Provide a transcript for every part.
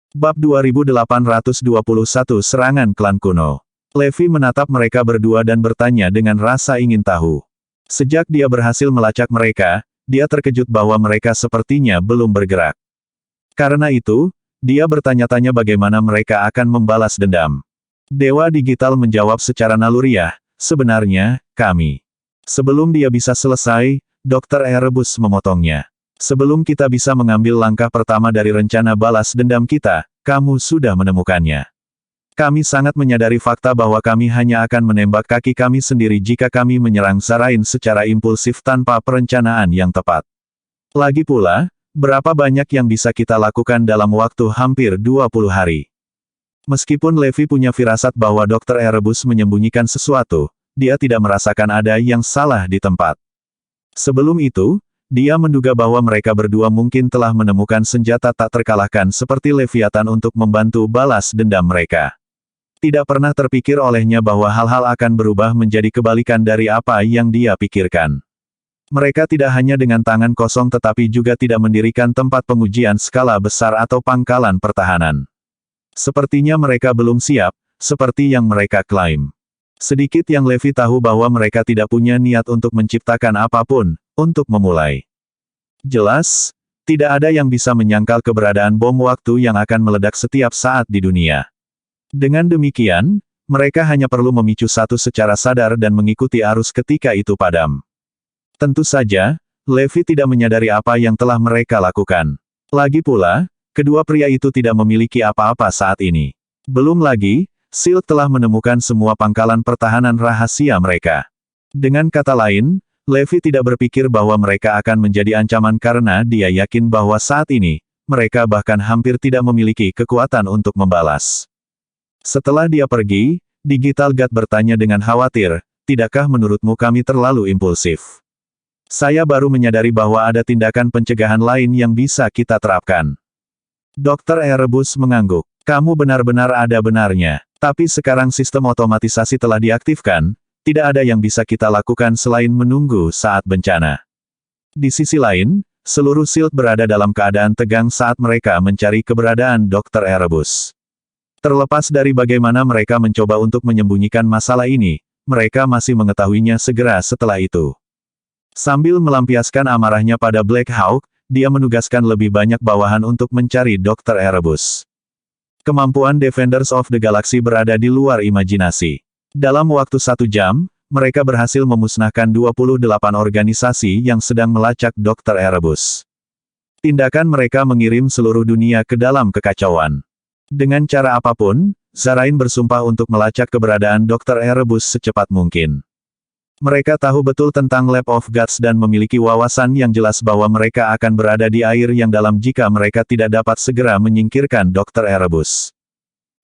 Bab 2821 Serangan Klan Kuno. Levi menatap mereka berdua dan bertanya dengan rasa ingin tahu. Sejak dia berhasil melacak mereka, dia terkejut bahwa mereka sepertinya belum bergerak. Karena itu, dia bertanya-tanya bagaimana mereka akan membalas dendam. Dewa Digital menjawab secara naluriah, sebenarnya, kami. Sebelum dia bisa selesai, Dr. Erebus memotongnya. Sebelum kita bisa mengambil langkah pertama dari rencana balas dendam kita, kamu sudah menemukannya. Kami sangat menyadari fakta bahwa kami hanya akan menembak kaki kami sendiri jika kami menyerang Zarain secara impulsif tanpa perencanaan yang tepat. Lagi pula, berapa banyak yang bisa kita lakukan dalam waktu hampir 20 hari. Meskipun Levi punya firasat bahwa Dr. Erebus menyembunyikan sesuatu, dia tidak merasakan ada yang salah di tempat. Sebelum itu, dia menduga bahwa mereka berdua mungkin telah menemukan senjata tak terkalahkan seperti Leviathan untuk membantu balas dendam mereka. Tidak pernah terpikir olehnya bahwa hal-hal akan berubah menjadi kebalikan dari apa yang dia pikirkan. Mereka tidak hanya dengan tangan kosong tetapi juga tidak mendirikan tempat pengujian skala besar atau pangkalan pertahanan. Sepertinya mereka belum siap, seperti yang mereka klaim. Sedikit yang Levi tahu bahwa mereka tidak punya niat untuk menciptakan apapun, untuk memulai. Jelas, tidak ada yang bisa menyangkal keberadaan bom waktu yang akan meledak setiap saat di dunia. Dengan demikian, mereka hanya perlu memicu satu secara sadar dan mengikuti arus ketika itu padam. Tentu saja, Levi tidak menyadari apa yang telah mereka lakukan. Lagi pula, kedua pria itu tidak memiliki apa-apa saat ini. Belum lagi, SHIELD telah menemukan semua pangkalan pertahanan rahasia mereka. Dengan kata lain, Levi tidak berpikir bahwa mereka akan menjadi ancaman karena dia yakin bahwa saat ini, mereka bahkan hampir tidak memiliki kekuatan untuk membalas. Setelah dia pergi, Digital God bertanya dengan khawatir, tidakkah menurutmu kami terlalu impulsif? Saya baru menyadari bahwa ada tindakan pencegahan lain yang bisa kita terapkan. Dr. Erebus mengangguk. Kamu benar-benar ada benarnya. Tapi sekarang sistem otomatisasi telah diaktifkan, tidak ada yang bisa kita lakukan selain menunggu saat bencana. Di sisi lain, seluruh SHIELD berada dalam keadaan tegang saat mereka mencari keberadaan Dr. Erebus. Terlepas dari bagaimana mereka mencoba untuk menyembunyikan masalah ini, mereka masih mengetahuinya segera setelah itu. Sambil melampiaskan amarahnya pada Black Hawk, dia menugaskan lebih banyak bawahan untuk mencari Dr. Erebus. Kemampuan Defenders of the Galaxy berada di luar imajinasi. Dalam waktu 1 jam, mereka berhasil memusnahkan 28 organisasi yang sedang melacak Dr. Erebus. Tindakan mereka mengirim seluruh dunia ke dalam kekacauan. Dengan cara apapun, Zarain bersumpah untuk melacak keberadaan Dr. Erebus secepat mungkin. Mereka tahu betul tentang Lab of Gods dan memiliki wawasan yang jelas bahwa mereka akan berada di air yang dalam jika mereka tidak dapat segera menyingkirkan Dr. Erebus.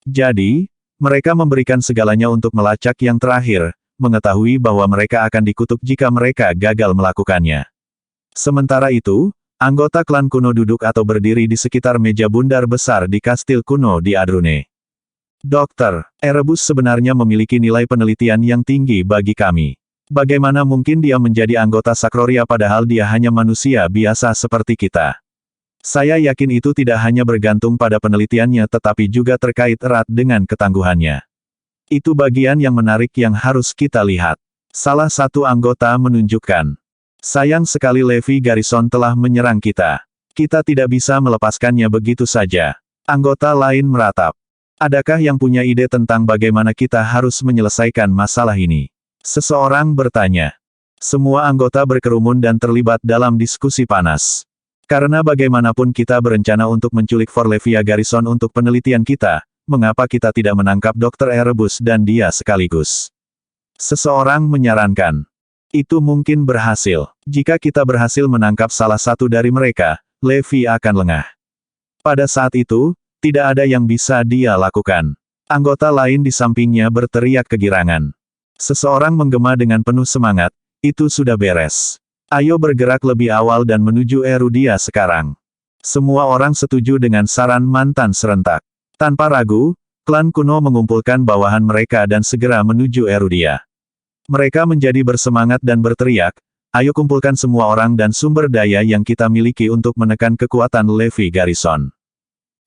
Jadi, mereka memberikan segalanya untuk melacak yang terakhir, mengetahui bahwa mereka akan dikutuk jika mereka gagal melakukannya. Sementara itu, anggota klan kuno duduk atau berdiri di sekitar meja bundar besar di kastil kuno di Adrune. Dr. Erebus sebenarnya memiliki nilai penelitian yang tinggi bagi kami. Bagaimana mungkin dia menjadi anggota Sakroria padahal dia hanya manusia biasa seperti kita? Saya yakin itu tidak hanya bergantung pada penelitiannya tetapi juga terkait erat dengan ketangguhannya. Itu bagian yang menarik yang harus kita lihat. Salah satu anggota menunjukkan. Sayang sekali Levi Garrison telah menyerang kita. Kita tidak bisa melepaskannya begitu saja. Anggota lain meratap. Adakah yang punya ide tentang bagaimana kita harus menyelesaikan masalah ini? Seseorang bertanya. Semua anggota berkerumun dan terlibat dalam diskusi panas. Karena bagaimanapun kita berencana untuk menculik Forlevia Garrison untuk penelitian kita, mengapa kita tidak menangkap Dr. Erebus dan dia sekaligus? Seseorang menyarankan. Itu mungkin berhasil. Jika kita berhasil menangkap salah satu dari mereka, Levi akan lengah. Pada saat itu, tidak ada yang bisa dia lakukan. Anggota lain di sampingnya berteriak kegirangan. Seseorang menggema dengan penuh semangat, itu sudah beres. Ayo bergerak lebih awal dan menuju Erudia sekarang. Semua orang setuju dengan saran mantan serentak. Tanpa ragu, klan kuno mengumpulkan bawahan mereka dan segera menuju Erudia. Mereka menjadi bersemangat dan berteriak, ayo kumpulkan semua orang dan sumber daya yang kita miliki untuk menekan kekuatan Levi Garrison.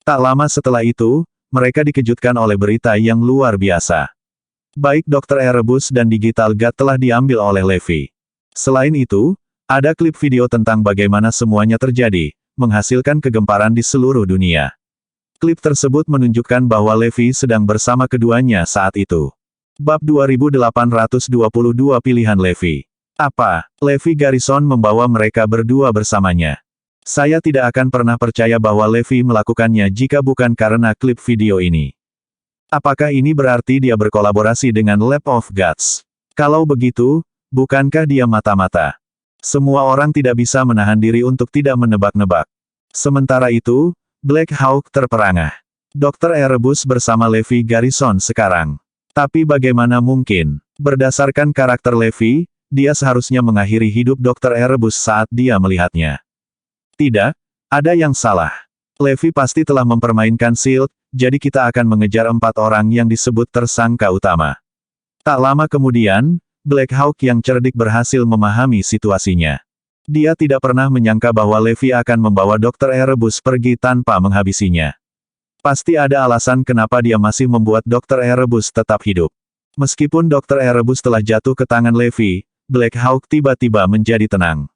Tak lama setelah itu, mereka dikejutkan oleh berita yang luar biasa. Baik Dr. Erebus dan Digital God telah diambil oleh Levi. Selain itu, ada klip video tentang bagaimana semuanya terjadi, menghasilkan kegemparan di seluruh dunia. Klip tersebut menunjukkan bahwa Levi sedang bersama keduanya saat itu. Bab 2822 Pilihan Levi. Apa, Levi Garrison membawa mereka berdua bersamanya? Saya tidak akan pernah percaya bahwa Levi melakukannya jika bukan karena klip video ini. Apakah ini berarti dia berkolaborasi dengan Lab of Gods? Kalau begitu, bukankah dia mata-mata? Semua orang tidak bisa menahan diri untuk tidak menebak-nebak. Sementara itu, Black Hawk terperangah. Dr. Erebus bersama Levi Garrison sekarang. Tapi bagaimana mungkin? Berdasarkan karakter Levi, dia seharusnya mengakhiri hidup Dr. Erebus saat dia melihatnya. Tidak, ada yang salah. Levi pasti telah mempermainkan Shield, jadi kita akan mengejar 4 orang yang disebut tersangka utama. Tak lama kemudian, Black Hawk yang cerdik berhasil memahami situasinya. Dia tidak pernah menyangka bahwa Levi akan membawa Dr. Erebus pergi tanpa menghabisinya. Pasti ada alasan kenapa dia masih membuat Dr. Erebus tetap hidup. Meskipun Dr. Erebus telah jatuh ke tangan Levi, Black Hawk tiba-tiba menjadi tenang.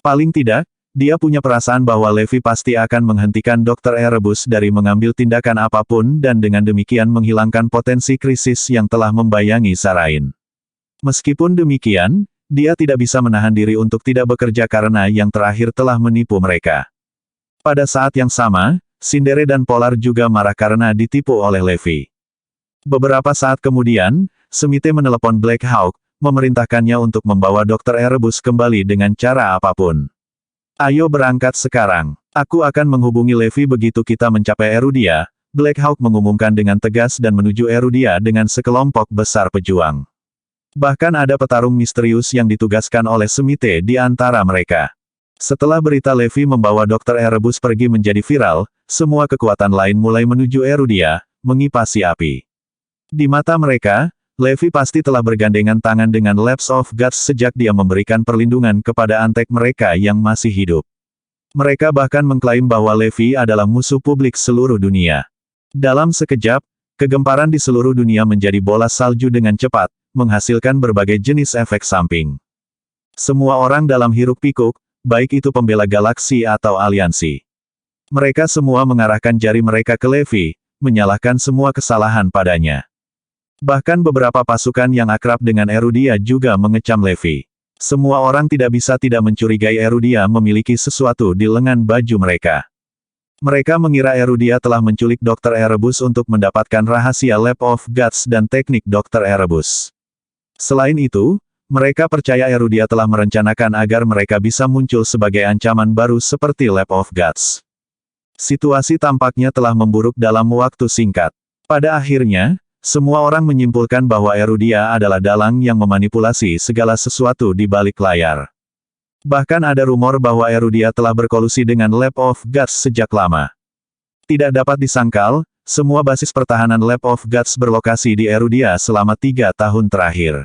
Paling tidak, dia punya perasaan bahwa Levi pasti akan menghentikan Dr. Erebus dari mengambil tindakan apapun dan dengan demikian menghilangkan potensi krisis yang telah membayangi Sarain. Meskipun demikian, dia tidak bisa menahan diri untuk tidak bekerja karena yang terakhir telah menipu mereka. Pada saat yang sama, Sindere dan Polar juga marah karena ditipu oleh Levi. Beberapa saat kemudian, Smite menelepon Black Hawk, memerintahkannya untuk membawa Dr. Erebus kembali dengan cara apapun. Ayo berangkat sekarang. Aku akan menghubungi Levi begitu kita mencapai Erudia, Black Hawk mengumumkan dengan tegas dan menuju Erudia dengan sekelompok besar pejuang. Bahkan ada petarung misterius yang ditugaskan oleh Smite di antara mereka. Setelah berita Levi membawa Dr. Erebus pergi menjadi viral, semua kekuatan lain mulai menuju Erudia, mengipasi api. Di mata mereka, Levi pasti telah bergandengan tangan dengan Labs of Gods sejak dia memberikan perlindungan kepada antek mereka yang masih hidup. Mereka bahkan mengklaim bahwa Levi adalah musuh publik seluruh dunia. Dalam sekejap, kegemparan di seluruh dunia menjadi bola salju dengan cepat, menghasilkan berbagai jenis efek samping. Semua orang dalam hiruk-pikuk, baik itu pembela galaksi atau aliansi. Mereka semua mengarahkan jari mereka ke Levi, menyalahkan semua kesalahan padanya. Bahkan beberapa pasukan yang akrab dengan Erudia juga mengecam Levi. Semua orang tidak bisa tidak mencurigai Erudia memiliki sesuatu di lengan baju mereka. Mereka mengira Erudia telah menculik Dr. Erebus untuk mendapatkan rahasia Lab of Gods dan teknik Dr. Erebus. Selain itu, mereka percaya Erudia telah merencanakan agar mereka bisa muncul sebagai ancaman baru seperti Lab of Gods. Situasi tampaknya telah memburuk dalam waktu singkat. Pada akhirnya, semua orang menyimpulkan bahwa Erudia adalah dalang yang memanipulasi segala sesuatu di balik layar. Bahkan ada rumor bahwa Erudia telah berkolusi dengan Lab of Gods sejak lama. Tidak dapat disangkal, semua basis pertahanan Lab of Gods berlokasi di Erudia selama 3 tahun terakhir.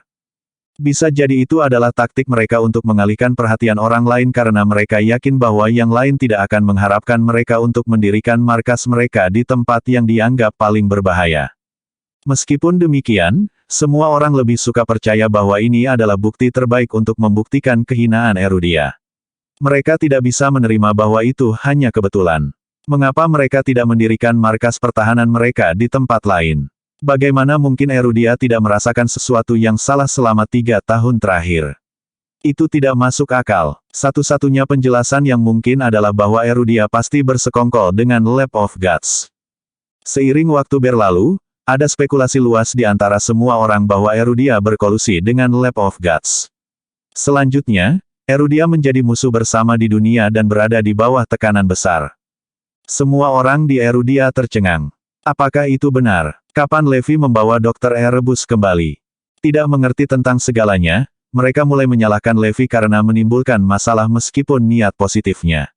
Bisa jadi itu adalah taktik mereka untuk mengalihkan perhatian orang lain karena mereka yakin bahwa yang lain tidak akan mengharapkan mereka untuk mendirikan markas mereka di tempat yang dianggap paling berbahaya. Meskipun demikian, semua orang lebih suka percaya bahwa ini adalah bukti terbaik untuk membuktikan kehinaan Erudia. Mereka tidak bisa menerima bahwa itu hanya kebetulan. Mengapa mereka tidak mendirikan markas pertahanan mereka di tempat lain? Bagaimana mungkin Erudia tidak merasakan sesuatu yang salah selama 3 tahun terakhir? Itu tidak masuk akal. Satu-satunya penjelasan yang mungkin adalah bahwa Erudia pasti bersekongkol dengan Lab of Gods. Seiring waktu berlalu, ada spekulasi luas di antara semua orang bahwa Erudia berkolusi dengan Lab of Gods. Selanjutnya, Erudia menjadi musuh bersama di dunia dan berada di bawah tekanan besar. Semua orang di Erudia tercengang. Apakah itu benar? Kapan Levi membawa Dr. Erebus kembali? Tidak mengerti tentang segalanya, mereka mulai menyalahkan Levi karena menimbulkan masalah meskipun niat positifnya.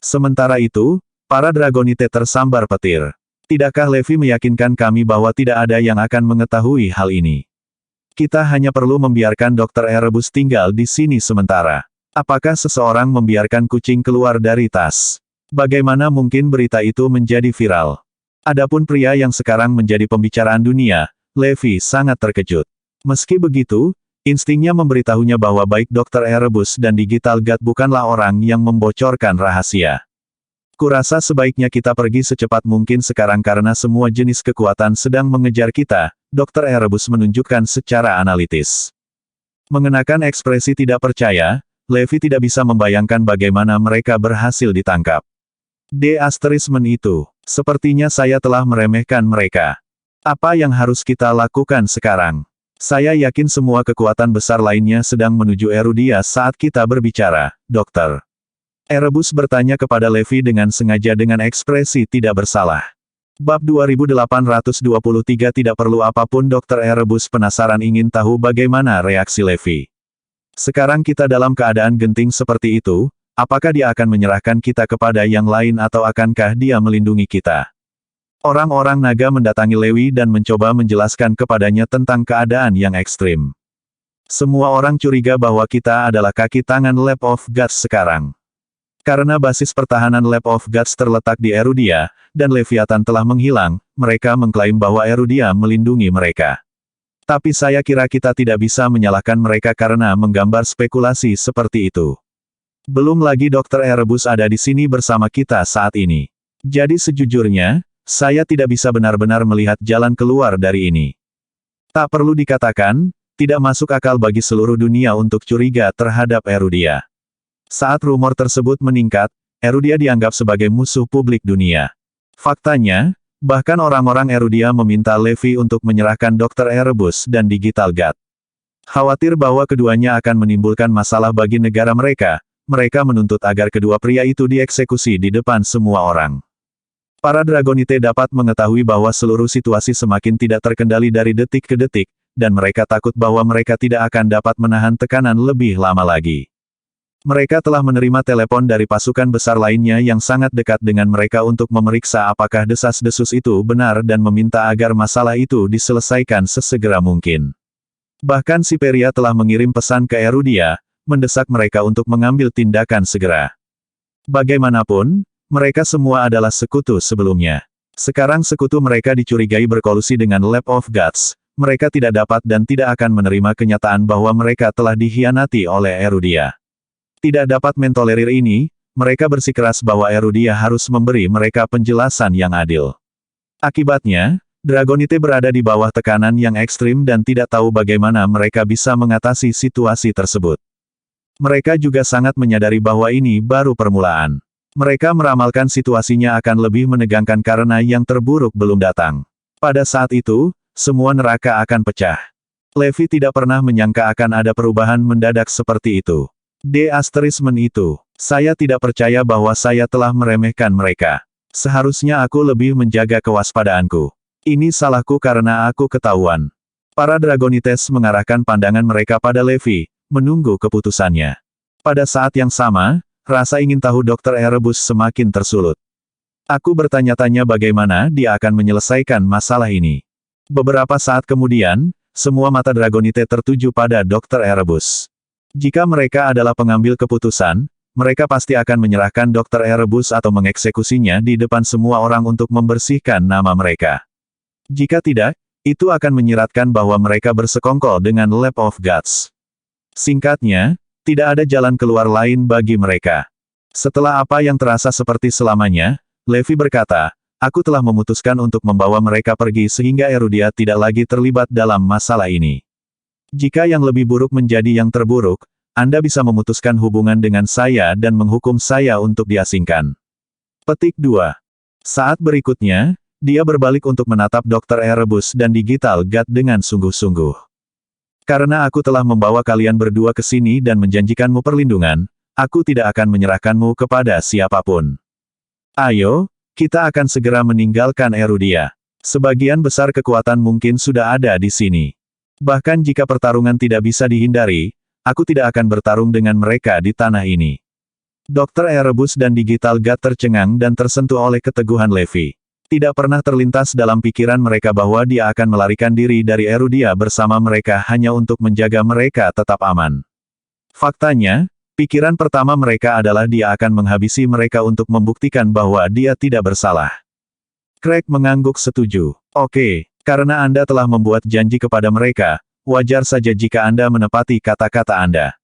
Sementara itu, para Dragonite tersambar petir. Tidakkah Levi meyakinkan kami bahwa tidak ada yang akan mengetahui hal ini? Kita hanya perlu membiarkan Dr. Erebus tinggal di sini sementara. Apakah seseorang membiarkan kucing keluar dari tas? Bagaimana mungkin berita itu menjadi viral? Adapun pria yang sekarang menjadi pembicaraan dunia, Levi sangat terkejut. Meski begitu, instingnya memberitahunya bahwa baik Dr. Erebus dan Digital God bukanlah orang yang membocorkan rahasia. Kurasa sebaiknya kita pergi secepat mungkin sekarang karena semua jenis kekuatan sedang mengejar kita, Dr. Erebus menunjukkan secara analitis. Mengenakan ekspresi tidak percaya, Levi tidak bisa membayangkan bagaimana mereka berhasil ditangkap. itu. Sepertinya saya telah meremehkan mereka. Apa yang harus kita lakukan sekarang? Saya yakin semua kekuatan besar lainnya sedang menuju Erudia saat kita berbicara, Dokter. Erebus bertanya kepada Levi dengan sengaja dengan ekspresi tidak bersalah. Bab 2823 tidak perlu apapun Dr. Erebus penasaran ingin tahu bagaimana reaksi Levi. Sekarang kita dalam keadaan genting seperti itu, apakah dia akan menyerahkan kita kepada yang lain atau akankah dia melindungi kita? Orang-orang naga mendatangi Levi dan mencoba menjelaskan kepadanya tentang keadaan yang ekstrim. Semua orang curiga bahwa kita adalah kaki tangan Lab of Gods sekarang. Karena basis pertahanan Lab of Gods terletak di Erudia, dan Leviathan telah menghilang, mereka mengklaim bahwa Erudia melindungi mereka. Tapi saya kira kita tidak bisa menyalahkan mereka karena menggambar spekulasi seperti itu. Belum lagi Dr. Erebus ada di sini bersama kita saat ini. Jadi sejujurnya, saya tidak bisa benar-benar melihat jalan keluar dari ini. Tak perlu dikatakan, tidak masuk akal bagi seluruh dunia untuk curiga terhadap Erudia. Saat rumor tersebut meningkat, Erudia dianggap sebagai musuh publik dunia. Faktanya, bahkan orang-orang Erudia meminta Levi untuk menyerahkan Dr. Erebus dan Digital God. Khawatir bahwa keduanya akan menimbulkan masalah bagi negara mereka, mereka menuntut agar kedua pria itu dieksekusi di depan semua orang. Para Dragonite dapat mengetahui bahwa seluruh situasi semakin tidak terkendali dari detik ke detik, dan mereka takut bahwa mereka tidak akan dapat menahan tekanan lebih lama lagi. Mereka telah menerima telepon dari pasukan besar lainnya yang sangat dekat dengan mereka untuk memeriksa apakah desas-desus itu benar dan meminta agar masalah itu diselesaikan sesegera mungkin. Bahkan Siperia telah mengirim pesan ke Erudia, mendesak mereka untuk mengambil tindakan segera. Bagaimanapun, mereka semua adalah sekutu sebelumnya. Sekarang sekutu mereka dicurigai berkolusi dengan Lab of Gods, mereka tidak dapat dan tidak akan menerima kenyataan bahwa mereka telah dikhianati oleh Erudia. Tidak dapat mentolerir ini, mereka bersikeras bahwa Erudia harus memberi mereka penjelasan yang adil. Akibatnya, Dragonite berada di bawah tekanan yang ekstrim dan tidak tahu bagaimana mereka bisa mengatasi situasi tersebut. Mereka juga sangat menyadari bahwa ini baru permulaan. Mereka meramalkan situasinya akan lebih menegangkan karena yang terburuk belum datang. Pada saat itu, semua neraka akan pecah. Levi tidak pernah menyangka akan ada perubahan mendadak seperti itu. itu. Saya tidak percaya bahwa saya telah meremehkan mereka. Seharusnya aku lebih menjaga kewaspadaanku. Ini salahku karena aku ketahuan. Para Dragonites mengarahkan pandangan mereka pada Levi, menunggu keputusannya. Pada saat yang sama, rasa ingin tahu Dr. Erebus semakin tersulut. Aku bertanya-tanya bagaimana dia akan menyelesaikan masalah ini. Beberapa saat kemudian, semua mata Dragonite tertuju pada Dr. Erebus. Jika mereka adalah pengambil keputusan, mereka pasti akan menyerahkan Dr. Erebus atau mengeksekusinya di depan semua orang untuk membersihkan nama mereka. Jika tidak, itu akan menyiratkan bahwa mereka bersekongkol dengan Lab of Gods. Singkatnya, tidak ada jalan keluar lain bagi mereka. Setelah apa yang terasa seperti selamanya, Levi berkata, aku telah memutuskan untuk membawa mereka pergi sehingga Erudia tidak lagi terlibat dalam masalah ini. Jika yang lebih buruk menjadi yang terburuk, Anda bisa memutuskan hubungan dengan saya dan menghukum saya untuk diasingkan. Petik 2. Saat berikutnya, dia berbalik untuk menatap Dr. Erebus dan Digital God dengan sungguh-sungguh. Karena aku telah membawa kalian berdua ke sini dan menjanjikanmu perlindungan, aku tidak akan menyerahkanmu kepada siapapun. Ayo, kita akan segera meninggalkan Erudia. Sebagian besar kekuatan mungkin sudah ada di sini. Bahkan jika pertarungan tidak bisa dihindari, aku tidak akan bertarung dengan mereka di tanah ini. Dr. Erebus dan Digital God tercengang dan tersentuh oleh keteguhan Levi. Tidak pernah terlintas dalam pikiran mereka bahwa dia akan melarikan diri dari Erudia bersama mereka hanya untuk menjaga mereka tetap aman. Faktanya, Pikiran pertama mereka adalah dia akan menghabisi mereka untuk membuktikan bahwa dia tidak bersalah. Craig mengangguk setuju. Oke, karena Anda telah membuat janji kepada mereka, wajar saja jika Anda menepati kata-kata Anda.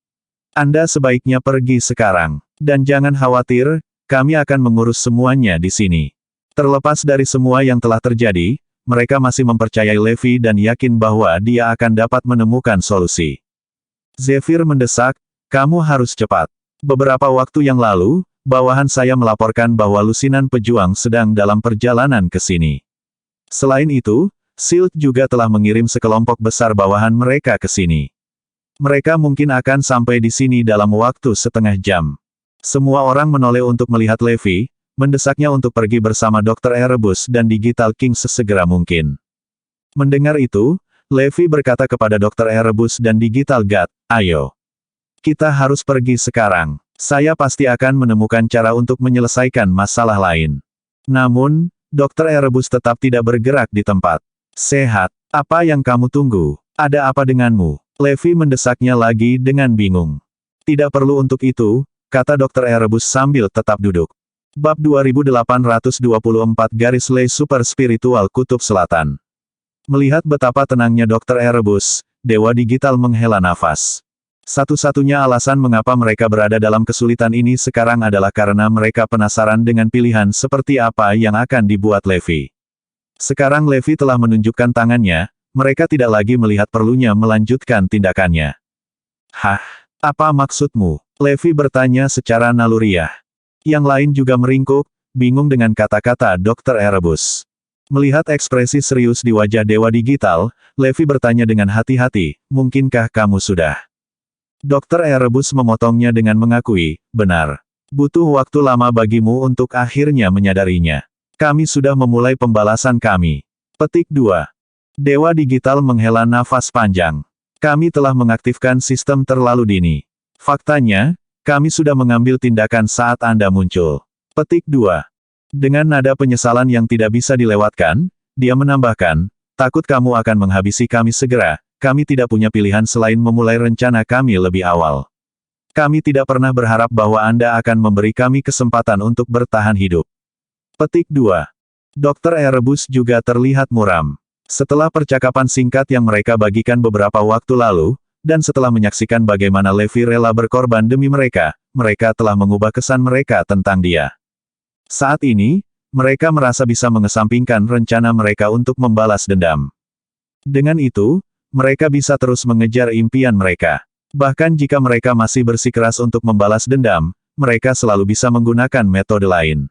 Anda sebaiknya pergi sekarang. Dan jangan khawatir, kami akan mengurus semuanya di sini. Terlepas dari semua yang telah terjadi, mereka masih mempercayai Levi dan yakin bahwa dia akan dapat menemukan solusi. Zephyr mendesak, kamu harus cepat. Beberapa waktu yang lalu, bawahan saya melaporkan bahwa lusinan pejuang sedang dalam perjalanan ke sini. Selain itu, Shield juga telah mengirim sekelompok besar bawahan mereka ke sini. Mereka mungkin akan sampai di sini dalam waktu setengah jam. Semua orang menoleh untuk melihat Levi, mendesaknya untuk pergi bersama Dr. Erebus dan Digital King sesegera mungkin. Mendengar itu, Levi berkata kepada Dr. Erebus dan Digital God, ayo. Kita harus pergi sekarang. Saya pasti akan menemukan cara untuk menyelesaikan masalah lain. Namun, Dr. Erebus tetap tidak bergerak di tempat. Sehat, apa yang kamu tunggu? Ada apa denganmu? Levi mendesaknya lagi dengan bingung. Tidak perlu untuk itu, kata Dr. Erebus sambil tetap duduk. Bab 2824 garis lay super spiritual Kutub Selatan. Melihat betapa tenangnya Dr. Erebus, Dewa Digital menghela nafas. Satu-satunya alasan mengapa mereka berada dalam kesulitan ini sekarang adalah karena mereka penasaran dengan pilihan seperti apa yang akan dibuat Levi. Sekarang Levi telah menunjukkan tangannya, mereka tidak lagi melihat perlunya melanjutkan tindakannya. Hah? Apa maksudmu? Levi bertanya secara naluriah. Yang lain juga meringkuk, bingung dengan kata-kata Dr. Erebus. Melihat ekspresi serius di wajah Dewa Digital, Levi bertanya dengan hati-hati, mungkinkah kamu sudah? Dr. Erebus memotongnya dengan mengakui, benar. Butuh waktu lama bagimu untuk akhirnya menyadarinya. Kami sudah memulai pembalasan kami. Petik 2. Dewa Digital menghela nafas panjang. Kami telah mengaktifkan sistem terlalu dini. Faktanya, kami sudah mengambil tindakan saat Anda muncul. Petik 2. Dengan nada penyesalan yang tidak bisa dilewatkan, dia menambahkan, takut kamu akan menghabisi kami segera. Kami tidak punya pilihan selain memulai rencana kami lebih awal. Kami tidak pernah berharap bahwa Anda akan memberi kami kesempatan untuk bertahan hidup. Petik 2. Dr. Erebus juga terlihat muram. Setelah percakapan singkat yang mereka bagikan beberapa waktu lalu, dan setelah menyaksikan bagaimana Levi rela berkorban demi mereka, mereka telah mengubah kesan mereka tentang dia. Saat ini, mereka merasa bisa mengesampingkan rencana mereka untuk membalas dendam. Dengan itu, mereka bisa terus mengejar impian mereka. Bahkan jika mereka masih bersikeras untuk membalas dendam, mereka selalu bisa menggunakan metode lain.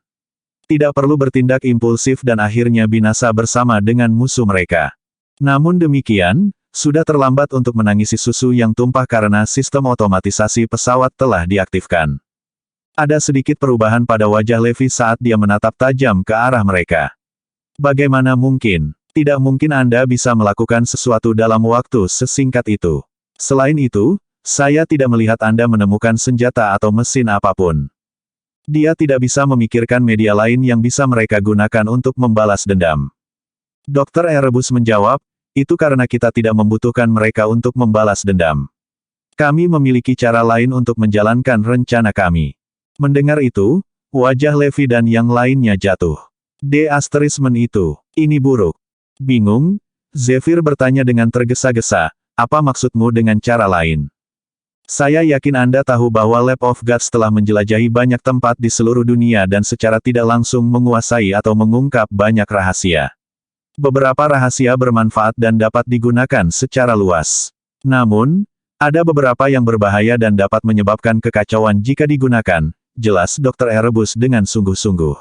Tidak perlu bertindak impulsif dan akhirnya binasa bersama dengan musuh mereka. Namun demikian, sudah terlambat untuk menangisi susu yang tumpah karena sistem otomatisasi pesawat telah diaktifkan. Ada sedikit perubahan pada wajah Levi saat dia menatap tajam ke arah mereka. Bagaimana mungkin? Tidak mungkin Anda bisa melakukan sesuatu dalam waktu sesingkat itu. Selain itu, saya tidak melihat Anda menemukan senjata atau mesin apapun. Dia tidak bisa memikirkan media lain yang bisa mereka gunakan untuk membalas dendam. Dr. Erebus menjawab, itu karena kita tidak membutuhkan mereka untuk membalas dendam. Kami memiliki cara lain untuk menjalankan rencana kami. Mendengar itu, wajah Levi dan yang lainnya jatuh. Itu, ini buruk. Bingung, Zephyr bertanya dengan tergesa-gesa, apa maksudmu dengan cara lain? Saya yakin Anda tahu bahwa Lab of Gods telah menjelajahi banyak tempat di seluruh dunia dan secara tidak langsung menguasai atau mengungkap banyak rahasia. Beberapa rahasia bermanfaat dan dapat digunakan secara luas. Namun, ada beberapa yang berbahaya dan dapat menyebabkan kekacauan jika digunakan, jelas Dr. Erebus dengan sungguh-sungguh.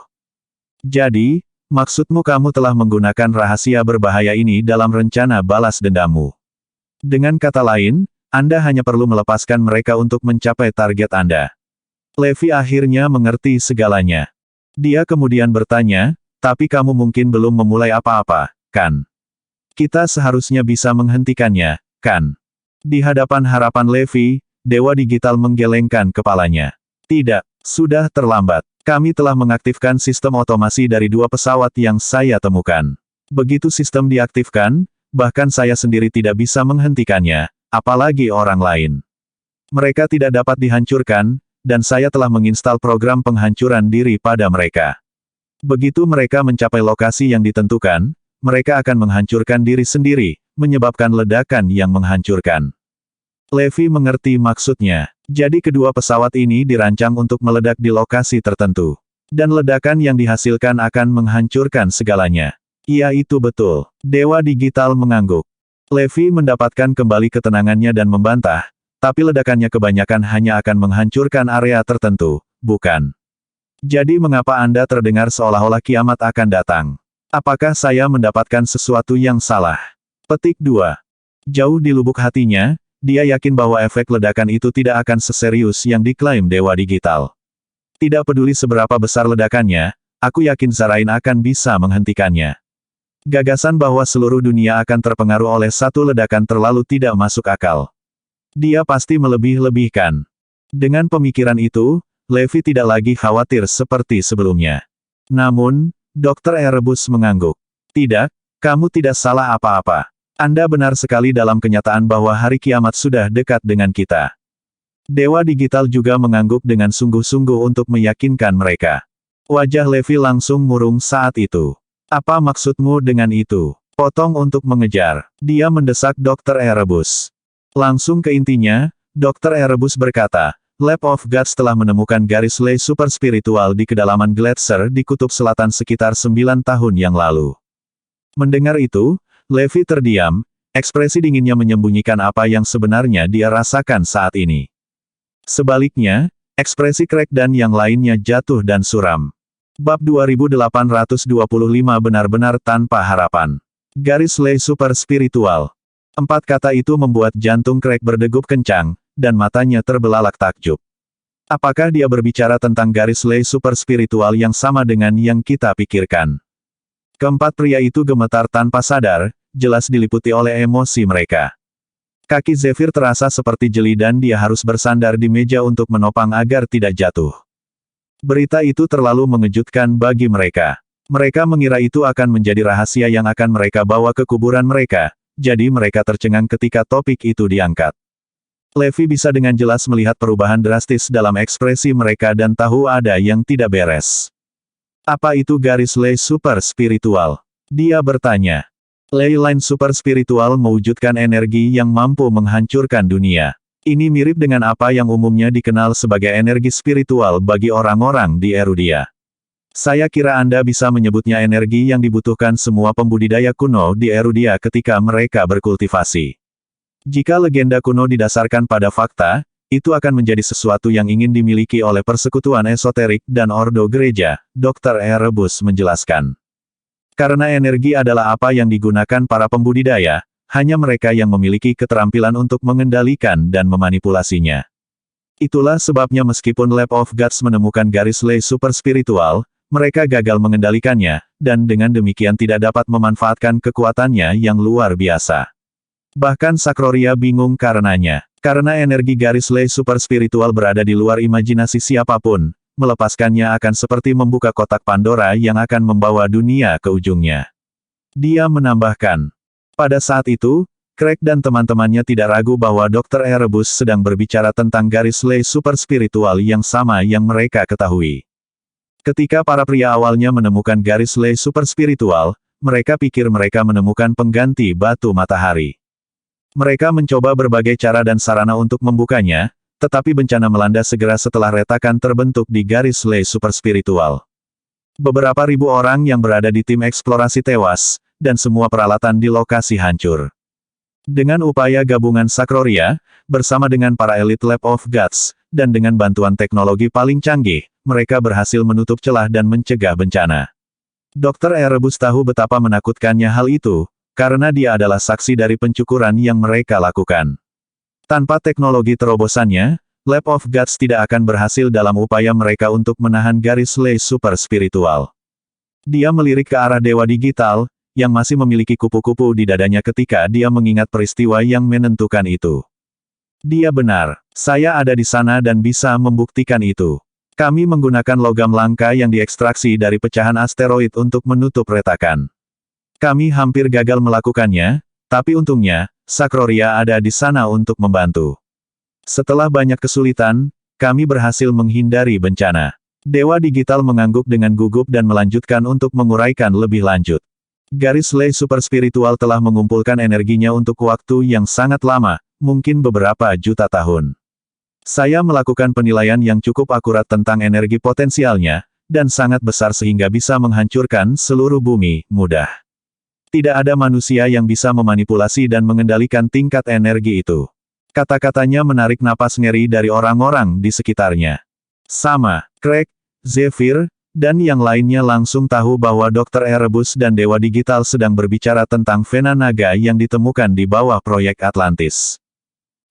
Jadi, maksudmu kamu telah menggunakan rahasia berbahaya ini dalam rencana balas dendammu. Dengan kata lain, Anda hanya perlu melepaskan mereka untuk mencapai target Anda. Levi akhirnya mengerti segalanya. Dia kemudian bertanya, tapi kamu mungkin belum memulai apa-apa, kan? Kita seharusnya bisa menghentikannya, kan? Di hadapan harapan Levi, Dewa Digital menggelengkan kepalanya. Tidak, sudah terlambat. Kami telah mengaktifkan sistem otomasi dari 2 pesawat yang saya temukan. Begitu sistem diaktifkan, bahkan saya sendiri tidak bisa menghentikannya, apalagi orang lain. Mereka tidak dapat dihancurkan, dan saya telah menginstal program penghancuran diri pada mereka. Begitu mereka mencapai lokasi yang ditentukan, mereka akan menghancurkan diri sendiri, menyebabkan ledakan yang menghancurkan. Levi mengerti maksudnya. Jadi kedua pesawat ini dirancang untuk meledak di lokasi tertentu. Dan ledakan yang dihasilkan akan menghancurkan segalanya. Iya itu betul. Dewa Digital mengangguk. Levi mendapatkan kembali ketenangannya dan membantah, tapi ledakannya kebanyakan hanya akan menghancurkan area tertentu, bukan? Jadi mengapa Anda terdengar seolah-olah kiamat akan datang? Apakah saya mendapatkan sesuatu yang salah? Petik 2. Jauh di lubuk hatinya, dia yakin bahwa efek ledakan itu tidak akan seserius yang diklaim Dewa Digital. Tidak peduli seberapa besar ledakannya, aku yakin Zarain akan bisa menghentikannya. Gagasan bahwa seluruh dunia akan terpengaruh oleh satu ledakan terlalu tidak masuk akal. Dia pasti melebih-lebihkan. Dengan pemikiran itu, Levi tidak lagi khawatir seperti sebelumnya. Namun, Dr. Erebus mengangguk. Tidak, kamu tidak salah apa-apa. Anda benar sekali dalam kenyataan bahwa hari kiamat sudah dekat dengan kita. Dewa Digital juga mengangguk dengan sungguh-sungguh untuk meyakinkan mereka. Wajah Levi langsung murung saat itu. Apa maksudmu dengan itu? Potong untuk mengejar. Dia mendesak Dr. Erebus. Langsung ke intinya, Dr. Erebus berkata, Lab of Gods telah menemukan garis ley super spiritual di kedalaman Gletser di Kutub Selatan sekitar 9 tahun yang lalu. Mendengar itu, Levi terdiam, ekspresi dinginnya menyembunyikan apa yang sebenarnya dia rasakan saat ini. Sebaliknya, ekspresi Craig dan yang lainnya jatuh dan suram. Bab 2825 benar-benar tanpa harapan. Garis ley super spiritual. 4 kata itu membuat jantung Craig berdegup kencang, dan matanya terbelalak takjub. Apakah dia berbicara tentang garis ley super spiritual yang sama dengan yang kita pikirkan? Keempat pria itu gemetar tanpa sadar, jelas diliputi oleh emosi mereka. Kaki Zephyr terasa seperti jeli dan dia harus bersandar di meja untuk menopang agar tidak jatuh. Berita itu terlalu mengejutkan bagi mereka. Mereka mengira itu akan menjadi rahasia yang akan mereka bawa ke kuburan mereka, jadi mereka tercengang ketika topik itu diangkat. Levi bisa dengan jelas melihat perubahan drastis dalam ekspresi mereka dan tahu ada yang tidak beres. Apa itu garis ley super spiritual? Dia bertanya. Ley line super spiritual mewujudkan energi yang mampu menghancurkan dunia. Ini mirip dengan apa yang umumnya dikenal sebagai energi spiritual bagi orang-orang di Erudia. Saya kira Anda bisa menyebutnya energi yang dibutuhkan semua pembudidaya kuno di Erudia ketika mereka berkultivasi. Jika legenda kuno didasarkan pada fakta, itu akan menjadi sesuatu yang ingin dimiliki oleh persekutuan esoterik dan ordo gereja, Dr. Erebus menjelaskan. Karena energi adalah apa yang digunakan para pembudidaya, hanya mereka yang memiliki keterampilan untuk mengendalikan dan memanipulasinya. Itulah sebabnya meskipun Lab of Gods menemukan garis ley super spiritual, mereka gagal mengendalikannya, dan dengan demikian tidak dapat memanfaatkan kekuatannya yang luar biasa. Bahkan Sakroria bingung karenanya. Karena energi garis ley super spiritual berada di luar imajinasi siapapun, melepaskannya akan seperti membuka kotak Pandora yang akan membawa dunia ke ujungnya. Dia menambahkan. Pada saat itu, Craig dan teman-temannya tidak ragu bahwa Dr. Erebus sedang berbicara tentang garis ley super spiritual yang sama yang mereka ketahui. Ketika para pria awalnya menemukan garis ley super spiritual, mereka pikir mereka menemukan pengganti batu matahari. Mereka mencoba berbagai cara dan sarana untuk membukanya, tetapi bencana melanda segera setelah retakan terbentuk di garis ley super spiritual. Beberapa ribu orang yang berada di tim eksplorasi tewas, dan semua peralatan di lokasi hancur. Dengan upaya gabungan Sakroria, bersama dengan para elit Lab of Gods, dan dengan bantuan teknologi paling canggih, mereka berhasil menutup celah dan mencegah bencana. Dr. Erebus tahu betapa menakutkannya hal itu, karena dia adalah saksi dari pencukuran yang mereka lakukan. Tanpa teknologi terobosannya, Lab of Gods tidak akan berhasil dalam upaya mereka untuk menahan garis ley super spiritual. Dia melirik ke arah Dewa Digital, yang masih memiliki kupu-kupu di dadanya ketika dia mengingat peristiwa yang menentukan itu. Dia benar, saya ada di sana dan bisa membuktikan itu. Kami menggunakan logam langka yang diekstraksi dari pecahan asteroid untuk menutup retakan. Kami hampir gagal melakukannya, tapi untungnya, Sakroria ada di sana untuk membantu. Setelah banyak kesulitan, kami berhasil menghindari bencana. Dewa Digital mengangguk dengan gugup dan melanjutkan untuk menguraikan lebih lanjut. Garis lei super spiritual telah mengumpulkan energinya untuk waktu yang sangat lama, mungkin beberapa juta tahun. Saya melakukan penilaian yang cukup akurat tentang energi potensialnya, dan sangat besar sehingga bisa menghancurkan seluruh bumi, mudah. Tidak ada manusia yang bisa memanipulasi dan mengendalikan tingkat energi itu. Kata-katanya menarik napas ngeri dari orang-orang di sekitarnya. Sama, Craig, Zephyr, dan yang lainnya langsung tahu bahwa Dr. Erebus dan Dewa Digital sedang berbicara tentang Vena Naga yang ditemukan di bawah proyek Atlantis.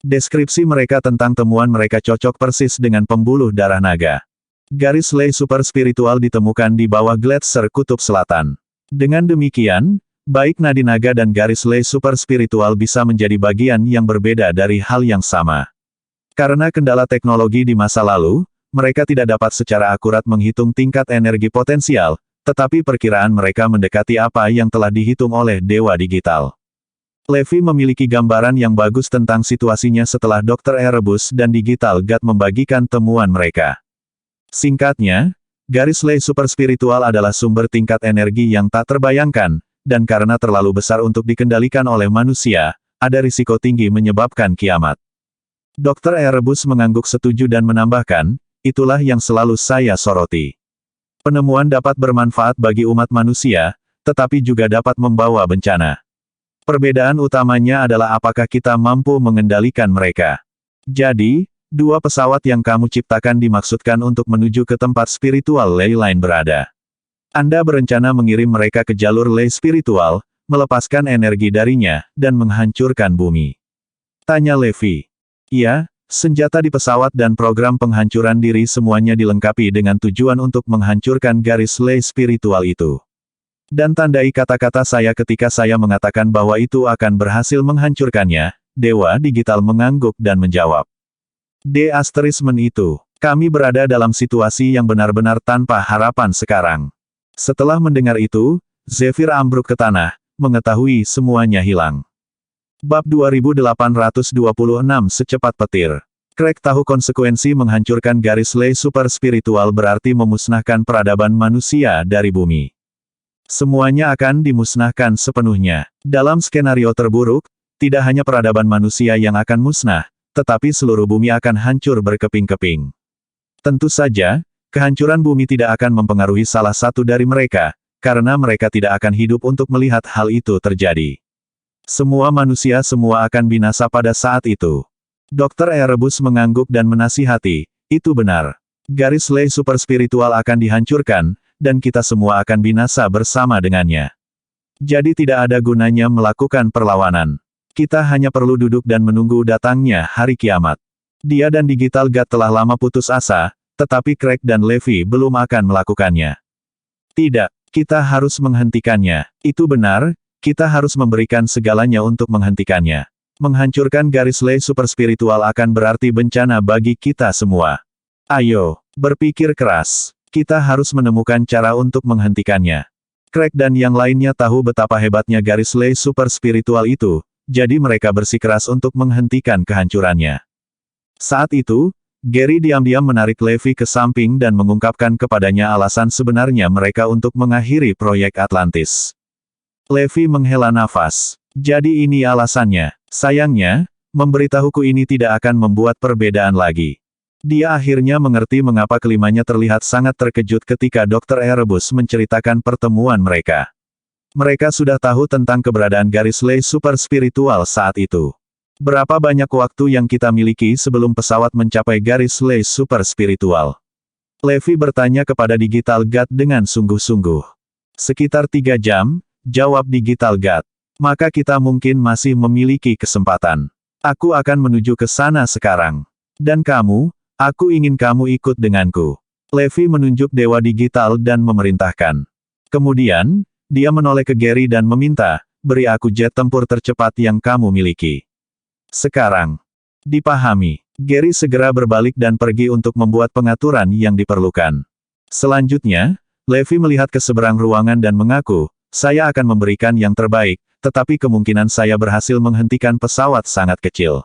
Deskripsi mereka tentang temuan mereka cocok persis dengan pembuluh darah naga. Garis lei super spiritual ditemukan di bawah gletser Kutub Selatan. Dengan demikian, baik nadi naga dan garis lei super spiritual bisa menjadi bagian yang berbeda dari hal yang sama. Karena kendala teknologi di masa lalu, mereka tidak dapat secara akurat menghitung tingkat energi potensial, tetapi perkiraan mereka mendekati apa yang telah dihitung oleh Dewa Digital. Levi memiliki gambaran yang bagus tentang situasinya setelah Dr. Erebus dan Digital God membagikan temuan mereka. Singkatnya, garis lei super spiritual adalah sumber tingkat energi yang tak terbayangkan, dan karena terlalu besar untuk dikendalikan oleh manusia, ada risiko tinggi menyebabkan kiamat. Dr. Erebus mengangguk setuju dan menambahkan, itulah yang selalu saya soroti. Penemuan dapat bermanfaat bagi umat manusia, tetapi juga dapat membawa bencana. Perbedaan utamanya adalah apakah kita mampu mengendalikan mereka. Jadi, dua pesawat yang kamu ciptakan dimaksudkan untuk menuju ke tempat spiritual ley line berada. Anda berencana mengirim mereka ke jalur lei spiritual, melepaskan energi darinya, dan menghancurkan bumi. Tanya Levi. Iya, senjata di pesawat dan program penghancuran diri semuanya dilengkapi dengan tujuan untuk menghancurkan garis lei spiritual itu. Dan tandai kata-kata saya ketika saya mengatakan bahwa itu akan berhasil menghancurkannya, Dewa Digital mengangguk dan menjawab. De-asterismen itu, kami berada dalam situasi yang benar-benar tanpa harapan sekarang. Setelah mendengar itu, Zephyr ambruk ke tanah, mengetahui semuanya hilang. Bab 2826 Secepat Petir. Craig tahu konsekuensi menghancurkan garis lei super spiritual berarti memusnahkan peradaban manusia dari bumi. Semuanya akan dimusnahkan sepenuhnya. Dalam skenario terburuk, tidak hanya peradaban manusia yang akan musnah, tetapi seluruh bumi akan hancur berkeping-keping. Tentu saja, kehancuran bumi tidak akan mempengaruhi salah satu dari mereka, karena mereka tidak akan hidup untuk melihat hal itu terjadi. Semua manusia semua akan binasa pada saat itu. Dr. Erebus mengangguk dan menasihati, itu benar. Garis lei super spiritual akan dihancurkan, dan kita semua akan binasa bersama dengannya. Jadi tidak ada gunanya melakukan perlawanan. Kita hanya perlu duduk dan menunggu datangnya hari kiamat. Dia dan Digital God telah lama putus asa, tetapi Craig dan Levi belum akan melakukannya. Tidak, kita harus menghentikannya. Itu benar, kita harus memberikan segalanya untuk menghentikannya. Menghancurkan garis lei super spiritual akan berarti bencana bagi kita semua. Ayo, berpikir keras. Kita harus menemukan cara untuk menghentikannya. Craig dan yang lainnya tahu betapa hebatnya garis lei super spiritual itu, jadi mereka bersikeras untuk menghentikan kehancurannya. Saat itu, Gary diam-diam menarik Levi ke samping dan mengungkapkan kepadanya alasan sebenarnya mereka untuk mengakhiri proyek Atlantis. Levi menghela nafas. Jadi ini alasannya. Sayangnya, memberitahuku ini tidak akan membuat perbedaan lagi. Dia akhirnya mengerti mengapa kelimanya terlihat sangat terkejut ketika Dr. Erebus menceritakan pertemuan mereka. Mereka sudah tahu tentang keberadaan garis lei super spiritual saat itu. Berapa banyak waktu yang kita miliki sebelum pesawat mencapai garis lei super spiritual? Levi bertanya kepada Digital God dengan sungguh-sungguh. Sekitar 3 jam, jawab Digital God. Maka kita mungkin masih memiliki kesempatan. Aku akan menuju ke sana sekarang. Dan kamu, aku ingin kamu ikut denganku. Levi menunjuk Dewa Digital dan memerintahkan. Kemudian, dia menoleh ke Gary dan meminta, beri aku jet tempur tercepat yang kamu miliki. Sekarang. Dipahami. Gary segera berbalik dan pergi untuk membuat pengaturan yang diperlukan. Selanjutnya, Levi melihat ke seberang ruangan dan mengaku, saya akan memberikan yang terbaik, tetapi kemungkinan saya berhasil menghentikan pesawat sangat kecil.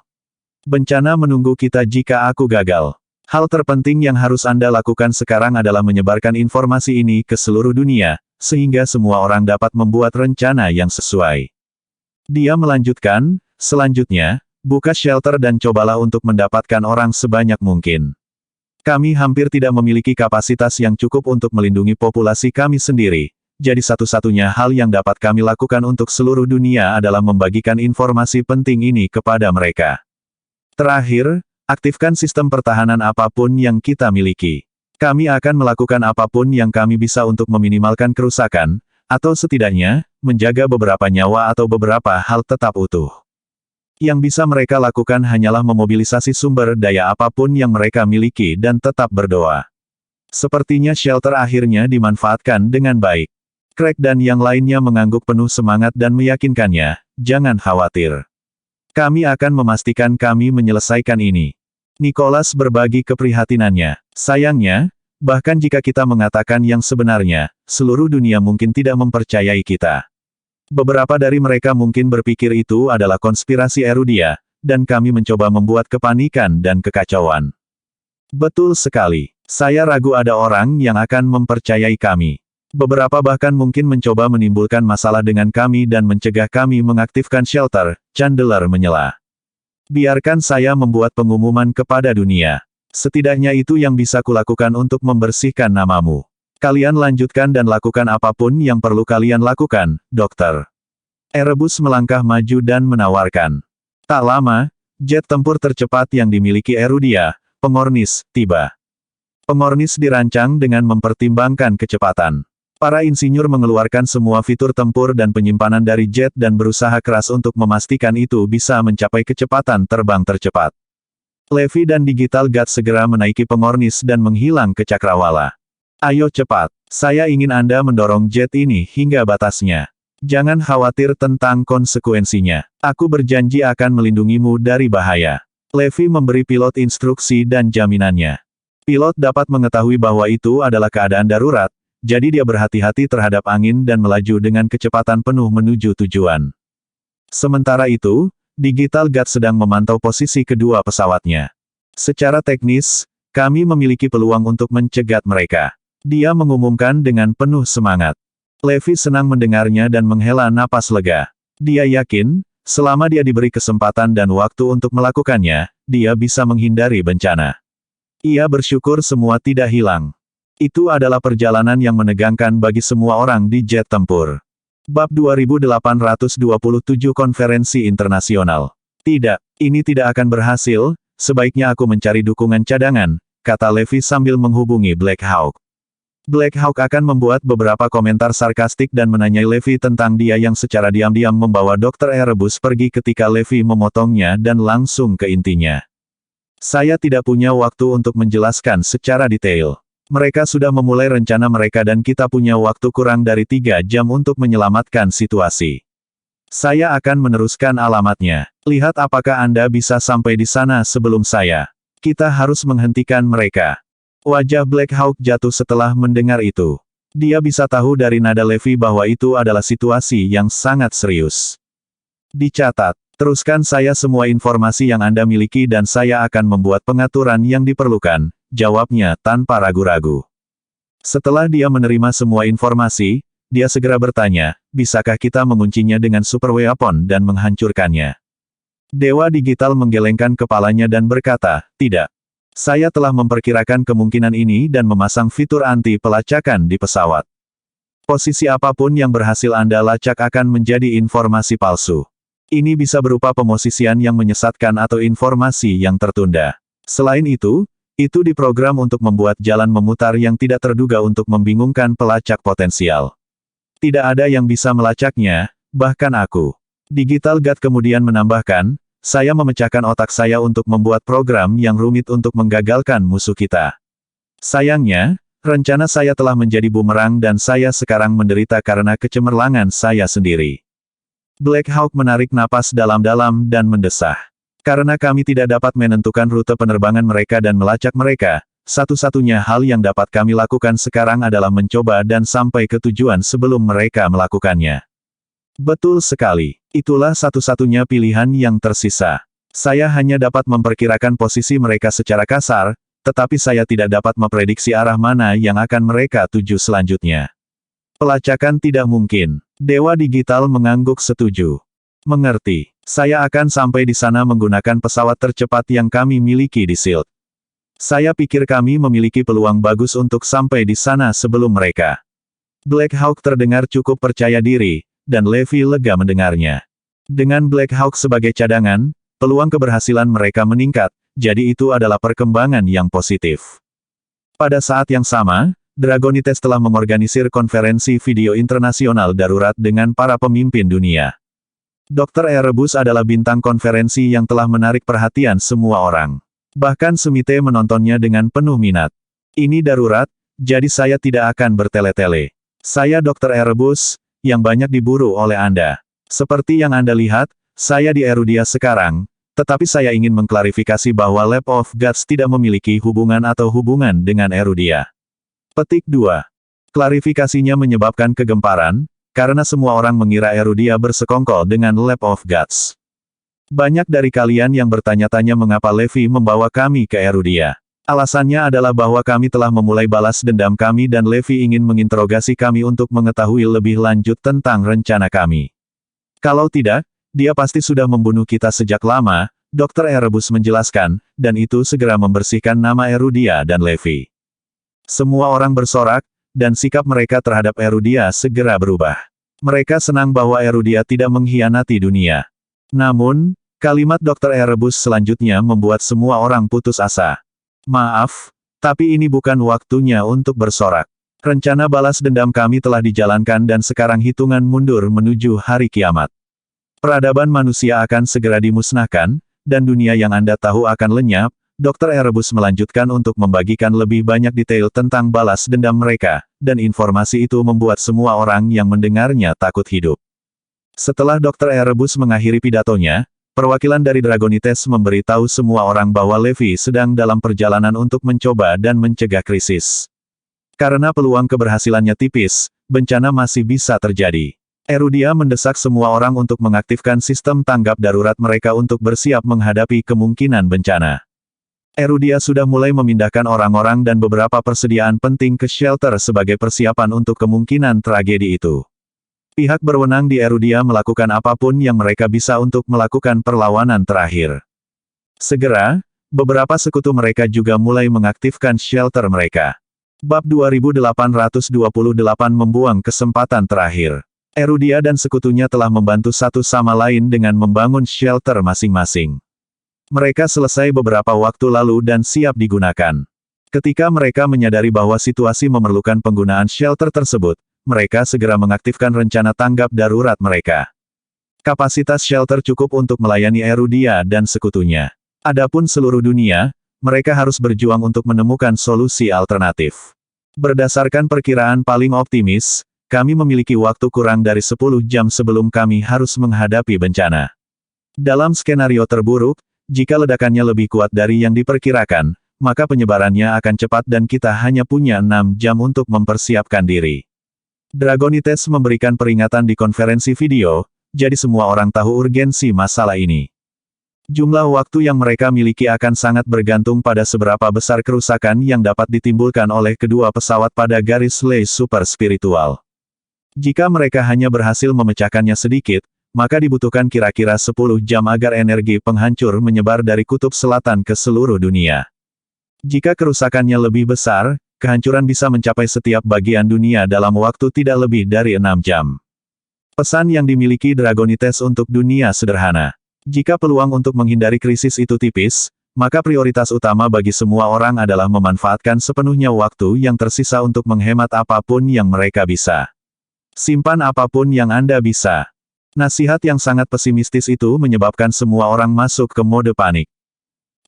Bencana menunggu kita jika aku gagal. Hal terpenting yang harus Anda lakukan sekarang adalah menyebarkan informasi ini ke seluruh dunia, sehingga semua orang dapat membuat rencana yang sesuai. Dia melanjutkan, selanjutnya, buka shelter dan cobalah untuk mendapatkan orang sebanyak mungkin. Kami hampir tidak memiliki kapasitas yang cukup untuk melindungi populasi kami sendiri, jadi satu-satunya hal yang dapat kami lakukan untuk seluruh dunia adalah membagikan informasi penting ini kepada mereka. Terakhir, aktifkan sistem pertahanan apapun yang kita miliki. Kami akan melakukan apapun yang kami bisa untuk meminimalkan kerusakan, atau setidaknya, menjaga beberapa nyawa atau beberapa hal tetap utuh. Yang bisa mereka lakukan hanyalah memobilisasi sumber daya apapun yang mereka miliki dan tetap berdoa. Sepertinya shelter akhirnya dimanfaatkan dengan baik. Craig dan yang lainnya mengangguk penuh semangat dan meyakinkannya, jangan khawatir. Kami akan memastikan kami menyelesaikan ini. Nicholas berbagi keprihatinannya. Sayangnya, bahkan jika kita mengatakan yang sebenarnya, seluruh dunia mungkin tidak mempercayai kita. Beberapa dari mereka mungkin berpikir itu adalah konspirasi Erudia, dan kami mencoba membuat kepanikan dan kekacauan. Betul sekali. Saya ragu ada orang yang akan mempercayai kami. Beberapa bahkan mungkin mencoba menimbulkan masalah dengan kami dan mencegah kami mengaktifkan shelter, Chandler menyela. Biarkan saya membuat pengumuman kepada dunia. Setidaknya itu yang bisa kulakukan untuk membersihkan namamu. Kalian lanjutkan dan lakukan apapun yang perlu kalian lakukan, dokter. Erebus melangkah maju dan menawarkan. Tak lama, jet tempur tercepat yang dimiliki Erudia, Pengornis, tiba. Pengornis dirancang dengan mempertimbangkan kecepatan. Para insinyur mengeluarkan semua fitur tempur dan penyimpanan dari jet dan berusaha keras untuk memastikan itu bisa mencapai kecepatan terbang tercepat. Levi dan Digital God segera menaiki Pengornis dan menghilang ke cakrawala. Ayo cepat, saya ingin Anda mendorong jet ini hingga batasnya. Jangan khawatir tentang konsekuensinya. Aku berjanji akan melindungimu dari bahaya. Levi memberi pilot instruksi dan jaminannya. Pilot dapat mengetahui bahwa itu adalah keadaan darurat, jadi dia berhati-hati terhadap angin dan melaju dengan kecepatan penuh menuju tujuan. Sementara itu, Digital God sedang memantau posisi kedua pesawatnya. Secara teknis, kami memiliki peluang untuk mencegat mereka. Dia mengumumkan dengan penuh semangat. Levi senang mendengarnya dan menghela napas lega. Dia yakin, selama dia diberi kesempatan dan waktu untuk melakukannya, dia bisa menghindari bencana. Ia bersyukur semua tidak hilang. Itu adalah perjalanan yang menegangkan bagi semua orang di jet tempur. Bab 2827 Konferensi Internasional. Tidak, ini tidak akan berhasil, sebaiknya aku mencari dukungan cadangan, kata Levi sambil menghubungi Black Hawk. Black Hawk akan membuat beberapa komentar sarkastik dan menanyai Levi tentang dia yang secara diam-diam membawa Dr. Erebus pergi ketika Levi memotongnya dan langsung ke intinya. Saya tidak punya waktu untuk menjelaskan secara detail. Mereka sudah memulai rencana mereka dan kita punya waktu kurang dari 3 jam untuk menyelamatkan situasi. Saya akan meneruskan alamatnya. Lihat apakah Anda bisa sampai di sana sebelum saya. Kita harus menghentikan mereka. Wajah Black Hawk jatuh setelah mendengar itu. Dia bisa tahu dari nada Levi bahwa itu adalah situasi yang sangat serius. Dicatat, teruskan saya semua informasi yang Anda miliki dan saya akan membuat pengaturan yang diperlukan. Jawabnya tanpa ragu-ragu. Setelah dia menerima semua informasi, dia segera bertanya, bisakah kita menguncinya dengan super weapon dan menghancurkannya? Dewa Digital menggelengkan kepalanya dan berkata, tidak. Saya telah memperkirakan kemungkinan ini dan memasang fitur anti-pelacakan di pesawat. Posisi apapun yang berhasil Anda lacak akan menjadi informasi palsu. Ini bisa berupa pemosisian yang menyesatkan atau informasi yang tertunda. Selain itu diprogram untuk membuat jalan memutar yang tidak terduga untuk membingungkan pelacak potensial. Tidak ada yang bisa melacaknya, bahkan aku. Digital God kemudian menambahkan, saya memecahkan otak saya untuk membuat program yang rumit untuk menggagalkan musuh kita. Sayangnya, rencana saya telah menjadi bumerang dan saya sekarang menderita karena kecemerlangan saya sendiri. Black Hawk menarik napas dalam-dalam dan mendesah. Karena kami tidak dapat menentukan rute penerbangan mereka dan melacak mereka, satu-satunya hal yang dapat kami lakukan sekarang adalah mencoba dan sampai ke tujuan sebelum mereka melakukannya. Betul sekali. Itulah satu-satunya pilihan yang tersisa. Saya hanya dapat memperkirakan posisi mereka secara kasar, tetapi saya tidak dapat memprediksi arah mana yang akan mereka tuju selanjutnya. Pelacakan tidak mungkin. Dewa Digital mengangguk setuju. Mengerti. Saya akan sampai di sana menggunakan pesawat tercepat yang kami miliki di Shield. Saya pikir kami memiliki peluang bagus untuk sampai di sana sebelum mereka. Black Hawk terdengar cukup percaya diri, dan Levi lega mendengarnya. Dengan Black Hawk sebagai cadangan, peluang keberhasilan mereka meningkat, jadi itu adalah perkembangan yang positif. Pada saat yang sama, Dragonites telah mengorganisir konferensi video internasional darurat dengan para pemimpin dunia. Dr. Erebus adalah bintang konferensi yang telah menarik perhatian semua orang. Bahkan Semite menontonnya dengan penuh minat. Ini darurat, jadi saya tidak akan bertele-tele. Saya Dr. Erebus, yang banyak diburu oleh Anda. Seperti yang Anda lihat, saya di Erudia sekarang, tetapi saya ingin mengklarifikasi bahwa Lab of Gods tidak memiliki hubungan atau hubungan dengan Erudia. Petik 2. Klarifikasinya menyebabkan kegemparan, karena semua orang mengira Erudia bersekongkol dengan Lab of Gods. Banyak dari kalian yang bertanya-tanya mengapa Levi membawa kami ke Erudia. Alasannya adalah bahwa kami telah memulai balas dendam kami dan Levi ingin menginterogasi kami untuk mengetahui lebih lanjut tentang rencana kami. Kalau tidak, dia pasti sudah membunuh kita sejak lama, Dr. Erebus menjelaskan, dan itu segera membersihkan nama Erudia dan Levi. Semua orang bersorak, dan sikap mereka terhadap Erudia segera berubah. Mereka senang bahwa Erudia tidak mengkhianati dunia. Namun, kalimat Dr. Erebus selanjutnya membuat semua orang putus asa. Maaf, tapi ini bukan waktunya untuk bersorak. Rencana balas dendam kami telah dijalankan dan sekarang hitungan mundur menuju hari kiamat. Peradaban manusia akan segera dimusnahkan, dan dunia yang Anda tahu akan lenyap. Dr. Erebus melanjutkan untuk membagikan lebih banyak detail tentang balas dendam mereka, dan informasi itu membuat semua orang yang mendengarnya takut hidup. Setelah Dr. Erebus mengakhiri pidatonya, perwakilan dari Dragonites memberitahu semua orang bahwa Levi sedang dalam perjalanan untuk mencoba dan mencegah krisis. Karena peluang keberhasilannya tipis, bencana masih bisa terjadi. Erudia mendesak semua orang untuk mengaktifkan sistem tanggap darurat mereka untuk bersiap menghadapi kemungkinan bencana. Erudia sudah mulai memindahkan orang-orang dan beberapa persediaan penting ke shelter sebagai persiapan untuk kemungkinan tragedi itu. Pihak berwenang di Erudia melakukan apapun yang mereka bisa untuk melakukan perlawanan terakhir. Segera, beberapa sekutu mereka juga mulai mengaktifkan shelter mereka. Bab 2828 membuang kesempatan terakhir. Erudia dan sekutunya telah membantu satu sama lain dengan membangun shelter masing-masing. Mereka selesai beberapa waktu lalu dan siap digunakan. Ketika mereka menyadari bahwa situasi memerlukan penggunaan shelter tersebut, mereka segera mengaktifkan rencana tanggap darurat mereka. Kapasitas shelter cukup untuk melayani Erudia dan sekutunya. Adapun seluruh dunia, mereka harus berjuang untuk menemukan solusi alternatif. Berdasarkan perkiraan paling optimis, kami memiliki waktu kurang dari 10 jam sebelum kami harus menghadapi bencana. Dalam skenario terburuk, jika ledakannya lebih kuat dari yang diperkirakan, maka penyebarannya akan cepat dan kita hanya punya 6 jam untuk mempersiapkan diri. Dragonites memberikan peringatan di konferensi video, jadi semua orang tahu urgensi masalah ini. Jumlah waktu yang mereka miliki akan sangat bergantung pada seberapa besar kerusakan yang dapat ditimbulkan oleh kedua pesawat pada garis lay super spiritual. Jika mereka hanya berhasil memecahkannya sedikit, maka dibutuhkan kira-kira 10 jam agar energi penghancur menyebar dari kutub selatan ke seluruh dunia. Jika kerusakannya lebih besar, kehancuran bisa mencapai setiap bagian dunia dalam waktu tidak lebih dari 6 jam. Pesan yang dimiliki Dragonites untuk dunia sederhana. Jika peluang untuk menghindari krisis itu tipis, maka prioritas utama bagi semua orang adalah memanfaatkan sepenuhnya waktu yang tersisa untuk menghemat apapun yang mereka bisa. Simpan apapun yang Anda bisa. Nasihat yang sangat pesimistis itu menyebabkan semua orang masuk ke mode panik.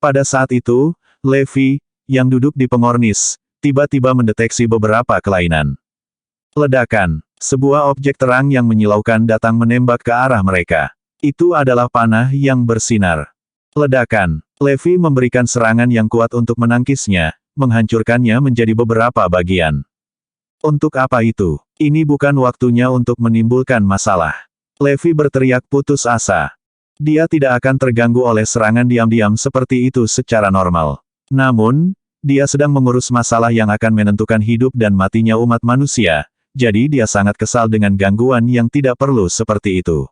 Pada saat itu, Levi, yang duduk di pengornis, tiba-tiba mendeteksi beberapa kelainan. Ledakan. Sebuah objek terang yang menyilaukan datang menembak ke arah mereka. Itu adalah panah yang bersinar. Ledakan. Levi memberikan serangan yang kuat untuk menangkisnya, menghancurkannya menjadi beberapa bagian. Untuk apa itu? Ini bukan waktunya untuk menimbulkan masalah. Levi berteriak putus asa. Dia tidak akan terganggu oleh serangan diam-diam seperti itu secara normal. Namun, dia sedang mengurus masalah yang akan menentukan hidup dan matinya umat manusia, jadi dia sangat kesal dengan gangguan yang tidak perlu seperti itu.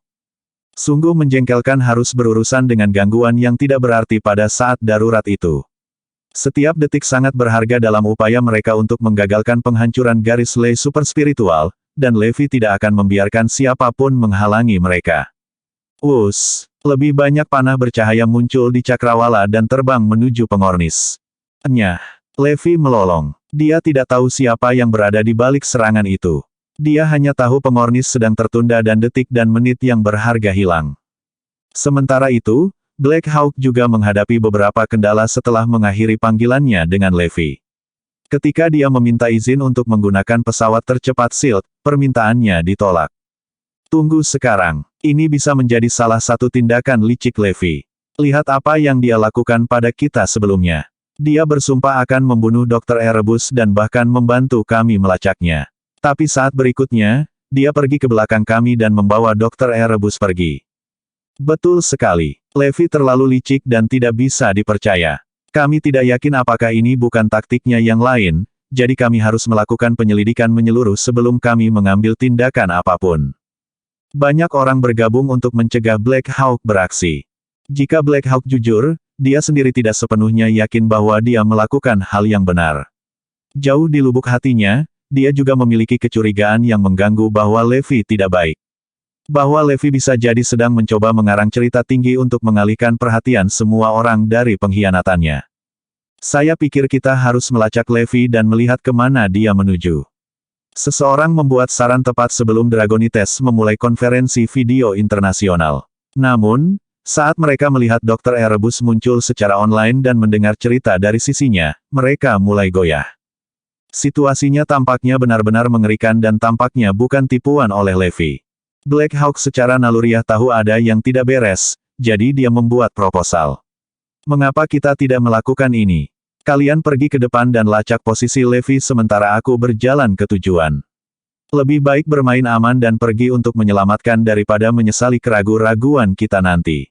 Sungguh menjengkelkan harus berurusan dengan gangguan yang tidak berarti pada saat darurat itu. Setiap detik sangat berharga dalam upaya mereka untuk menggagalkan penghancuran garis lei super spiritual, dan Levi tidak akan membiarkan siapapun menghalangi mereka. Lebih banyak panah bercahaya muncul di cakrawala dan terbang menuju pengornis. Levi melolong. Dia tidak tahu siapa yang berada di balik serangan itu. Dia hanya tahu pengornis sedang tertunda dan detik dan menit yang berharga hilang. Sementara itu, Black Hawk juga menghadapi beberapa kendala setelah mengakhiri panggilannya dengan Levi. Ketika dia meminta izin untuk menggunakan pesawat tercepat SHIELD, permintaannya ditolak. Tunggu sekarang. Ini bisa menjadi salah satu tindakan licik Levi. Lihat apa yang dia lakukan pada kita sebelumnya. Dia bersumpah akan membunuh Dr. Erebus dan bahkan membantu kami melacaknya. Tapi saat berikutnya, dia pergi ke belakang kami dan membawa Dr. Erebus pergi. Betul sekali. Levi terlalu licik dan tidak bisa dipercaya. Kami tidak yakin apakah ini bukan taktiknya yang lain, jadi kami harus melakukan penyelidikan menyeluruh sebelum kami mengambil tindakan apapun. Banyak orang bergabung untuk mencegah Black Hawk beraksi. Jika Black Hawk jujur, dia sendiri tidak sepenuhnya yakin bahwa dia melakukan hal yang benar. Jauh di lubuk hatinya, dia juga memiliki kecurigaan yang mengganggu bahwa Levi tidak baik. Bahwa Levi bisa jadi sedang mencoba mengarang cerita tinggi untuk mengalihkan perhatian semua orang dari pengkhianatannya. Saya pikir kita harus melacak Levi dan melihat kemana dia menuju. Seseorang membuat saran tepat sebelum Dragonites memulai konferensi video internasional. Namun, saat mereka melihat Dr. Erebus muncul secara online dan mendengar cerita dari sisinya, mereka mulai goyah. Situasinya tampaknya benar-benar mengerikan dan tampaknya bukan tipuan oleh Levi. Black Hawk secara naluriah tahu ada yang tidak beres, jadi dia membuat proposal. Mengapa kita tidak melakukan ini? Kalian pergi ke depan dan lacak posisi Levi sementara aku berjalan ke tujuan. Lebih baik bermain aman dan pergi untuk menyelamatkan daripada menyesali keraguan-raguan kita nanti.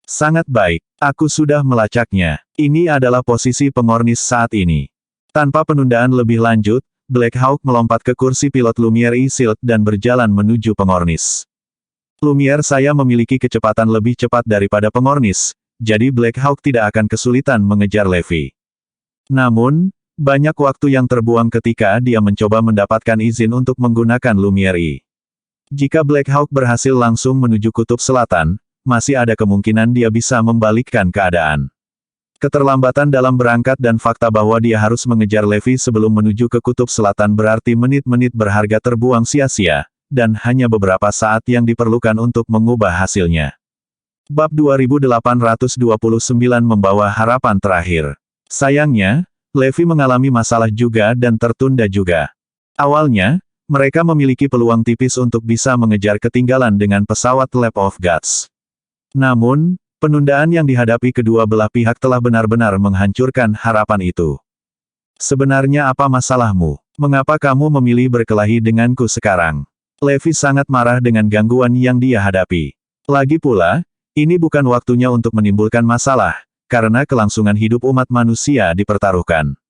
Sangat baik, aku sudah melacaknya. Ini adalah posisi pengornis saat ini. Tanpa penundaan lebih lanjut, Black Hawk melompat ke kursi pilot Lumiere E-Shield dan berjalan menuju pengornis. Lumiere saya memiliki kecepatan lebih cepat daripada pengornis, jadi Black Hawk tidak akan kesulitan mengejar Levi. Namun, banyak waktu yang terbuang ketika dia mencoba mendapatkan izin untuk menggunakan Lumiere. Jika Black Hawk berhasil langsung menuju kutub selatan, masih ada kemungkinan dia bisa membalikkan keadaan. Keterlambatan dalam berangkat dan fakta bahwa dia harus mengejar Levi sebelum menuju ke kutub selatan berarti menit-menit berharga terbuang sia-sia, dan hanya beberapa saat yang diperlukan untuk mengubah hasilnya. Bab 2829 membawa harapan terakhir. Sayangnya, Levi mengalami masalah juga dan tertunda juga. Awalnya, mereka memiliki peluang tipis untuk bisa mengejar ketinggalan dengan pesawat Lab of Gods. Namun, penundaan yang dihadapi kedua belah pihak telah benar-benar menghancurkan harapan itu. Sebenarnya apa masalahmu? Mengapa kamu memilih berkelahi denganku sekarang? Levi sangat marah dengan gangguan yang dia hadapi. Lagi pula, ini bukan waktunya untuk menimbulkan masalah, karena kelangsungan hidup umat manusia dipertaruhkan.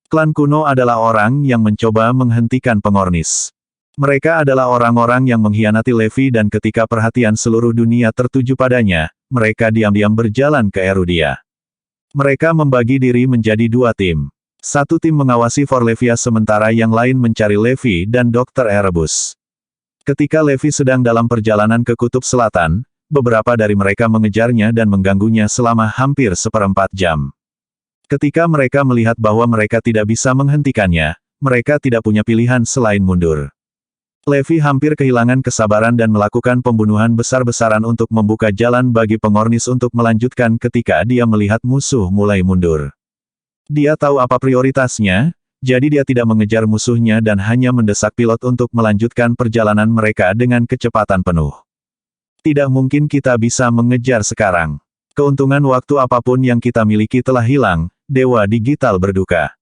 Klan kuno adalah orang yang mencoba menghentikan pengornis. Mereka adalah orang-orang yang mengkhianati Levi dan ketika perhatian seluruh dunia tertuju padanya, mereka diam-diam berjalan ke Erudia. Mereka membagi diri menjadi dua tim. Satu tim mengawasi Forlevia sementara yang lain mencari Levi dan Dr. Erebus. Ketika Levi sedang dalam perjalanan ke Kutub Selatan, beberapa dari mereka mengejarnya dan mengganggunya selama hampir seperempat jam. Ketika mereka melihat bahwa mereka tidak bisa menghentikannya, mereka tidak punya pilihan selain mundur. Levi hampir kehilangan kesabaran dan melakukan pembunuhan besar-besaran untuk membuka jalan bagi pengornis untuk melanjutkan ketika dia melihat musuh mulai mundur. Dia tahu apa prioritasnya, jadi dia tidak mengejar musuhnya dan hanya mendesak pilot untuk melanjutkan perjalanan mereka dengan kecepatan penuh. Tidak mungkin kita bisa mengejar sekarang. Keuntungan waktu apapun yang kita miliki telah hilang, Dewa Digital berduka.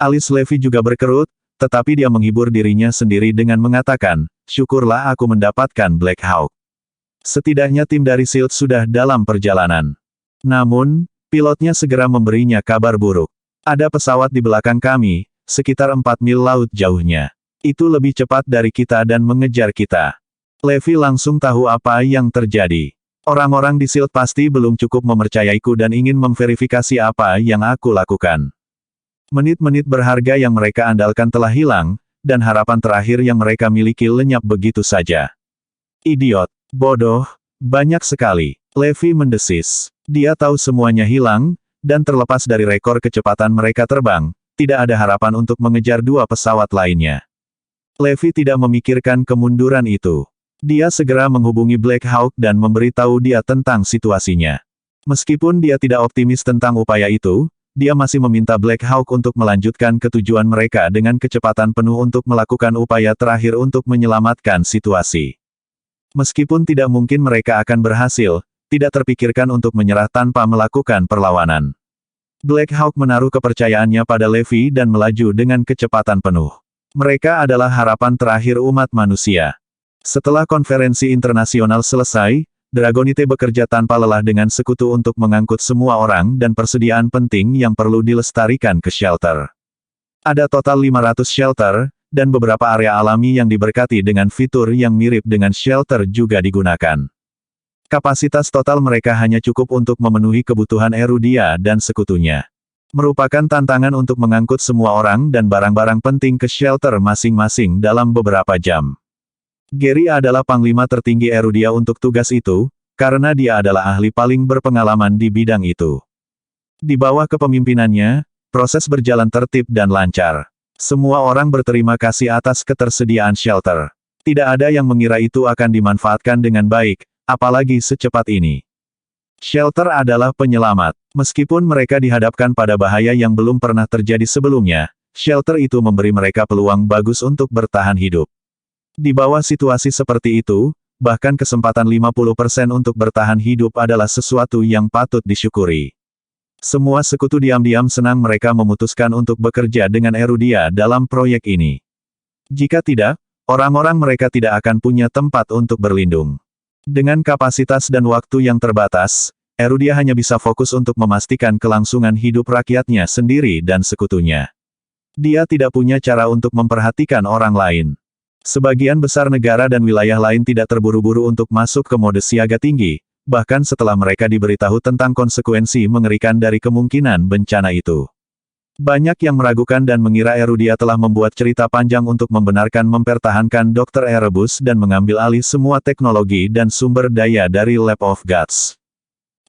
Alis Levi juga berkerut, tetapi dia menghibur dirinya sendiri dengan mengatakan, syukurlah aku mendapatkan Black Hawk. Setidaknya tim dari SHIELD sudah dalam perjalanan. Namun, pilotnya segera memberinya kabar buruk. Ada pesawat di belakang kami, sekitar 4 mil laut jauhnya. Itu lebih cepat dari kita dan mengejar kita. Levi langsung tahu apa yang terjadi. Orang-orang di SHIELD pasti belum cukup mempercayaiku dan ingin memverifikasi apa yang aku lakukan. Menit-menit berharga yang mereka andalkan telah hilang, dan harapan terakhir yang mereka miliki lenyap begitu saja. Idiot, bodoh, banyak sekali. Levi mendesis. Dia tahu semuanya hilang, dan terlepas dari rekor kecepatan mereka terbang, tidak ada harapan untuk mengejar dua pesawat lainnya. Levi tidak memikirkan kemunduran itu. Dia segera menghubungi Black Hawk dan memberitahu dia tentang situasinya. Meskipun dia tidak optimis tentang upaya itu, dia masih meminta Black Hawk untuk melanjutkan ketujuan mereka dengan kecepatan penuh untuk melakukan upaya terakhir untuk menyelamatkan situasi. Meskipun tidak mungkin mereka akan berhasil, tidak terpikirkan untuk menyerah tanpa melakukan perlawanan. Black Hawk menaruh kepercayaannya pada Levi dan melaju dengan kecepatan penuh. Mereka adalah harapan terakhir umat manusia. Setelah konferensi internasional selesai, Dragonite bekerja tanpa lelah dengan sekutu untuk mengangkut semua orang dan persediaan penting yang perlu dilestarikan ke shelter. Ada total 500 shelter, dan beberapa area alami yang diberkati dengan fitur yang mirip dengan shelter juga digunakan. Kapasitas total mereka hanya cukup untuk memenuhi kebutuhan Erudia dan sekutunya. Merupakan tantangan untuk mengangkut semua orang dan barang-barang penting ke shelter masing-masing dalam beberapa jam. Gary adalah panglima tertinggi Erudia untuk tugas itu, karena dia adalah ahli paling berpengalaman di bidang itu. Di bawah kepemimpinannya, proses berjalan tertib dan lancar. Semua orang berterima kasih atas ketersediaan shelter. Tidak ada yang mengira itu akan dimanfaatkan dengan baik, apalagi secepat ini. Shelter adalah penyelamat. Meskipun mereka dihadapkan pada bahaya yang belum pernah terjadi sebelumnya, shelter itu memberi mereka peluang bagus untuk bertahan hidup. Di bawah situasi seperti itu, bahkan kesempatan 50% untuk bertahan hidup adalah sesuatu yang patut disyukuri. Semua sekutu diam-diam senang mereka memutuskan untuk bekerja dengan Erudia dalam proyek ini. Jika tidak, orang-orang mereka tidak akan punya tempat untuk berlindung. Dengan kapasitas dan waktu yang terbatas, Erudia hanya bisa fokus untuk memastikan kelangsungan hidup rakyatnya sendiri dan sekutunya. Dia tidak punya cara untuk memperhatikan orang lain. Sebagian besar negara dan wilayah lain tidak terburu-buru untuk masuk ke mode siaga tinggi, bahkan setelah mereka diberitahu tentang konsekuensi mengerikan dari kemungkinan bencana itu. Banyak yang meragukan dan mengira Erudia telah membuat cerita panjang untuk membenarkan mempertahankan Dr. Erebus dan mengambil alih semua teknologi dan sumber daya dari Lab of Gods.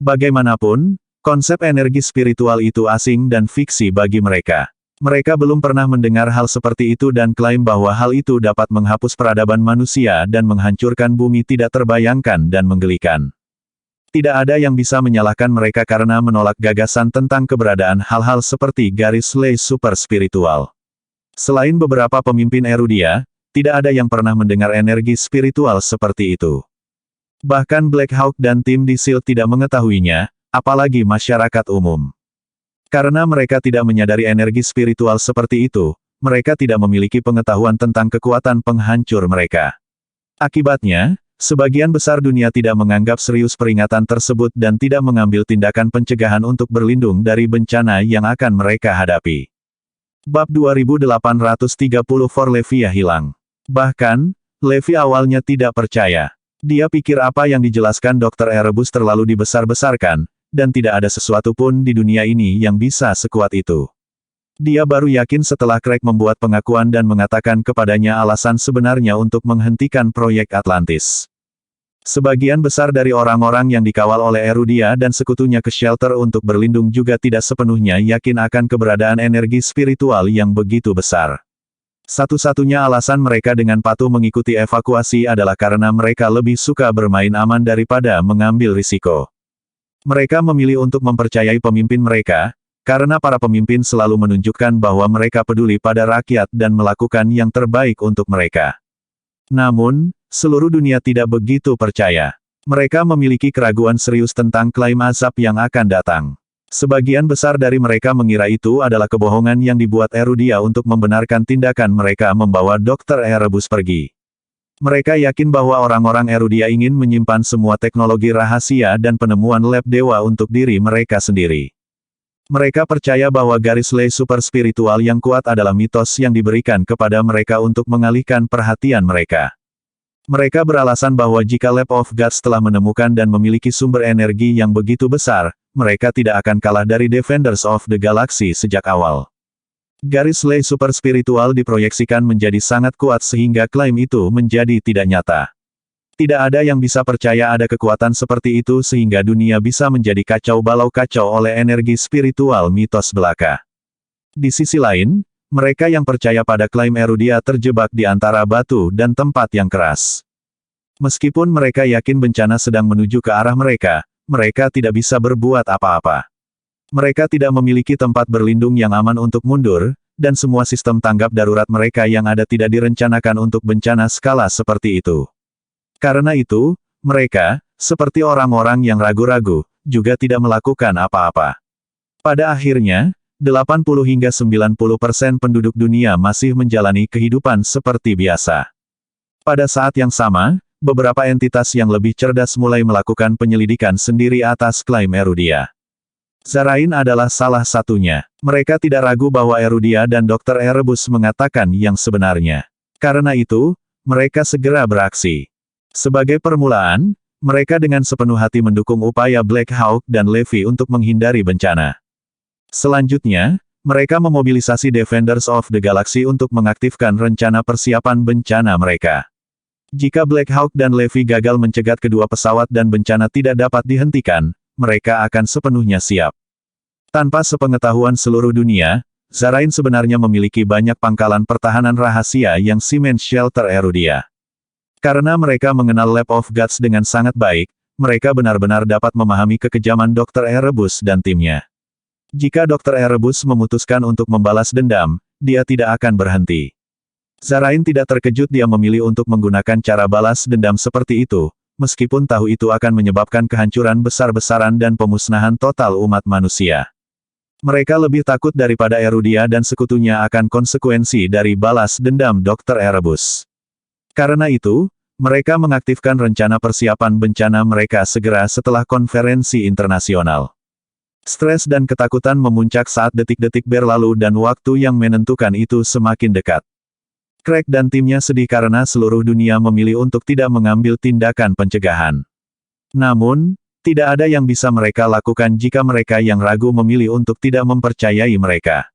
Bagaimanapun, konsep energi spiritual itu asing dan fiksi bagi mereka. Mereka belum pernah mendengar hal seperti itu dan klaim bahwa hal itu dapat menghapus peradaban manusia dan menghancurkan bumi tidak terbayangkan dan menggelikan. Tidak ada yang bisa menyalahkan mereka karena menolak gagasan tentang keberadaan hal-hal seperti garis lay super spiritual. Selain beberapa pemimpin Erudia, tidak ada yang pernah mendengar energi spiritual seperti itu. Bahkan Black Hawk dan tim di SHIELD tidak mengetahuinya, apalagi masyarakat umum. Karena mereka tidak menyadari energi spiritual seperti itu, mereka tidak memiliki pengetahuan tentang kekuatan penghancur mereka. Akibatnya, sebagian besar dunia tidak menganggap serius peringatan tersebut dan tidak mengambil tindakan pencegahan untuk berlindung dari bencana yang akan mereka hadapi. Bab 2834 Levi hilang. Bahkan, Levi awalnya tidak percaya. Dia pikir apa yang dijelaskan Dr. Erebus terlalu dibesar-besarkan, dan tidak ada sesuatu pun di dunia ini yang bisa sekuat itu. Dia baru yakin setelah Craig membuat pengakuan dan mengatakan kepadanya alasan sebenarnya untuk menghentikan proyek Atlantis. Sebagian besar dari orang-orang yang dikawal oleh Erudia dan sekutunya ke shelter untuk berlindung juga tidak sepenuhnya yakin akan keberadaan energi spiritual yang begitu besar. Satu-satunya alasan mereka dengan patuh mengikuti evakuasi adalah karena mereka lebih suka bermain aman daripada mengambil risiko. Mereka memilih untuk mempercayai pemimpin mereka, karena para pemimpin selalu menunjukkan bahwa mereka peduli pada rakyat dan melakukan yang terbaik untuk mereka. Namun, seluruh dunia tidak begitu percaya. Mereka memiliki keraguan serius tentang klaim azab yang akan datang. Sebagian besar dari mereka mengira itu adalah kebohongan yang dibuat Erudia untuk membenarkan tindakan mereka membawa Dr. Erebus pergi. Mereka yakin bahwa orang-orang Erudia ingin menyimpan semua teknologi rahasia dan penemuan lab dewa untuk diri mereka sendiri. Mereka percaya bahwa garis lei super spiritual yang kuat adalah mitos yang diberikan kepada mereka untuk mengalihkan perhatian mereka. Mereka beralasan bahwa jika Lab of Gods telah menemukan dan memiliki sumber energi yang begitu besar, mereka tidak akan kalah dari Defenders of the Galaxy sejak awal. Garis lei super spiritual diproyeksikan menjadi sangat kuat sehingga klaim itu menjadi tidak nyata. Tidak ada yang bisa percaya ada kekuatan seperti itu sehingga dunia bisa menjadi kacau balau kacau oleh energi spiritual mitos belaka. Di sisi lain, mereka yang percaya pada klaim Erudia terjebak di antara batu dan tempat yang keras. Meskipun mereka yakin bencana sedang menuju ke arah mereka, mereka tidak bisa berbuat apa-apa. Mereka tidak memiliki tempat berlindung yang aman untuk mundur, dan semua sistem tanggap darurat mereka yang ada tidak direncanakan untuk bencana skala seperti itu. Karena itu, mereka, seperti orang-orang yang ragu-ragu, juga tidak melakukan apa-apa. Pada akhirnya, 80 hingga 90% penduduk dunia masih menjalani kehidupan seperti biasa. Pada saat yang sama, beberapa entitas yang lebih cerdas mulai melakukan penyelidikan sendiri atas klaim Erudia. Zarain adalah salah satunya. Mereka tidak ragu bahwa Erudia dan Dr. Erebus mengatakan yang sebenarnya. Karena itu, mereka segera beraksi. Sebagai permulaan, mereka dengan sepenuh hati mendukung upaya Black Hawk dan Levi untuk menghindari bencana. Selanjutnya, mereka memobilisasi Defenders of the Galaxy untuk mengaktifkan rencana persiapan bencana mereka. Jika Black Hawk dan Levi gagal mencegat kedua pesawat dan bencana tidak dapat dihentikan, mereka akan sepenuhnya siap. Tanpa sepengetahuan seluruh dunia, Zarain sebenarnya memiliki banyak pangkalan pertahanan rahasia yang Cement Shelter Erudia. Karena mereka mengenal Lab of Gods dengan sangat baik, mereka benar-benar dapat memahami kekejaman Dr. Erebus dan timnya. Jika Dr. Erebus memutuskan untuk membalas dendam, dia tidak akan berhenti. Zarain tidak terkejut dia memilih untuk menggunakan cara balas dendam seperti itu, meskipun tahu itu akan menyebabkan kehancuran besar-besaran dan pemusnahan total umat manusia. Mereka lebih takut daripada Erudia dan sekutunya akan konsekuensi dari balas dendam Dr. Erebus. Karena itu, mereka mengaktifkan rencana persiapan bencana mereka segera setelah konferensi internasional. Stres dan ketakutan memuncak saat detik-detik berlalu dan waktu yang menentukan itu semakin dekat. Craig dan timnya sedih karena seluruh dunia memilih untuk tidak mengambil tindakan pencegahan. Namun, tidak ada yang bisa mereka lakukan jika mereka yang ragu memilih untuk tidak mempercayai mereka.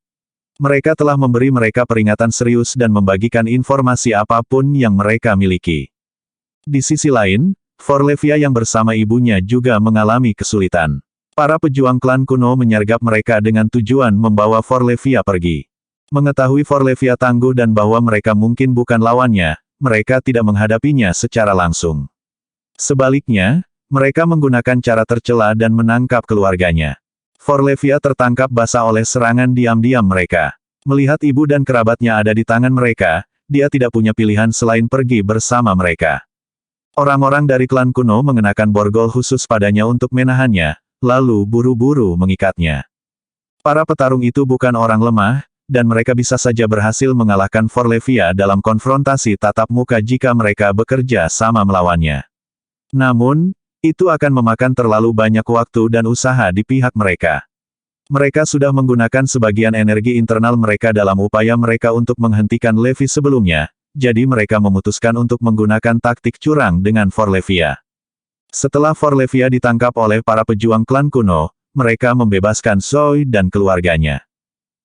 Mereka telah memberi mereka peringatan serius dan membagikan informasi apapun yang mereka miliki. Di sisi lain, Forlevia yang bersama ibunya juga mengalami kesulitan. Para pejuang klan kuno menyergap mereka dengan tujuan membawa Forlevia pergi. Mengetahui Forlevia tangguh dan bahwa mereka mungkin bukan lawannya, mereka tidak menghadapinya secara langsung. Sebaliknya, mereka menggunakan cara tercela dan menangkap keluarganya. Forlevia tertangkap basah oleh serangan diam-diam mereka. Melihat ibu dan kerabatnya ada di tangan mereka, dia tidak punya pilihan selain pergi bersama mereka. Orang-orang dari klan kuno mengenakan borgol khusus padanya untuk menahannya, lalu buru-buru mengikatnya. Para petarung itu bukan orang lemah, dan mereka bisa saja berhasil mengalahkan Forlevia dalam konfrontasi tatap muka jika mereka bekerja sama melawannya. Namun, itu akan memakan terlalu banyak waktu dan usaha di pihak mereka. Mereka sudah menggunakan sebagian energi internal mereka dalam upaya mereka untuk menghentikan Levi sebelumnya, jadi mereka memutuskan untuk menggunakan taktik curang dengan Forlevia. Setelah Forlevia ditangkap oleh para pejuang klan kuno, mereka membebaskan Zoe dan keluarganya.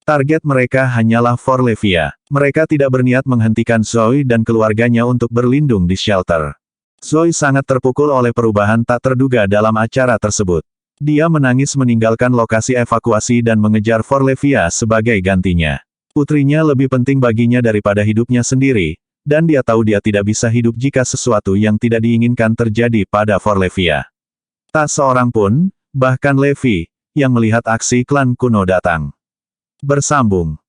Target mereka hanyalah Forlevia. Mereka tidak berniat menghentikan Zoe dan keluarganya untuk berlindung di shelter. Zoe sangat terpukul oleh perubahan tak terduga dalam acara tersebut. Dia menangis meninggalkan lokasi evakuasi dan mengejar Forlevia sebagai gantinya. Putrinya lebih penting baginya daripada hidupnya sendiri, dan dia tahu dia tidak bisa hidup jika sesuatu yang tidak diinginkan terjadi pada Forlevia. Tak seorang pun, bahkan Levi, yang melihat aksi klan kuno datang. Bersambung.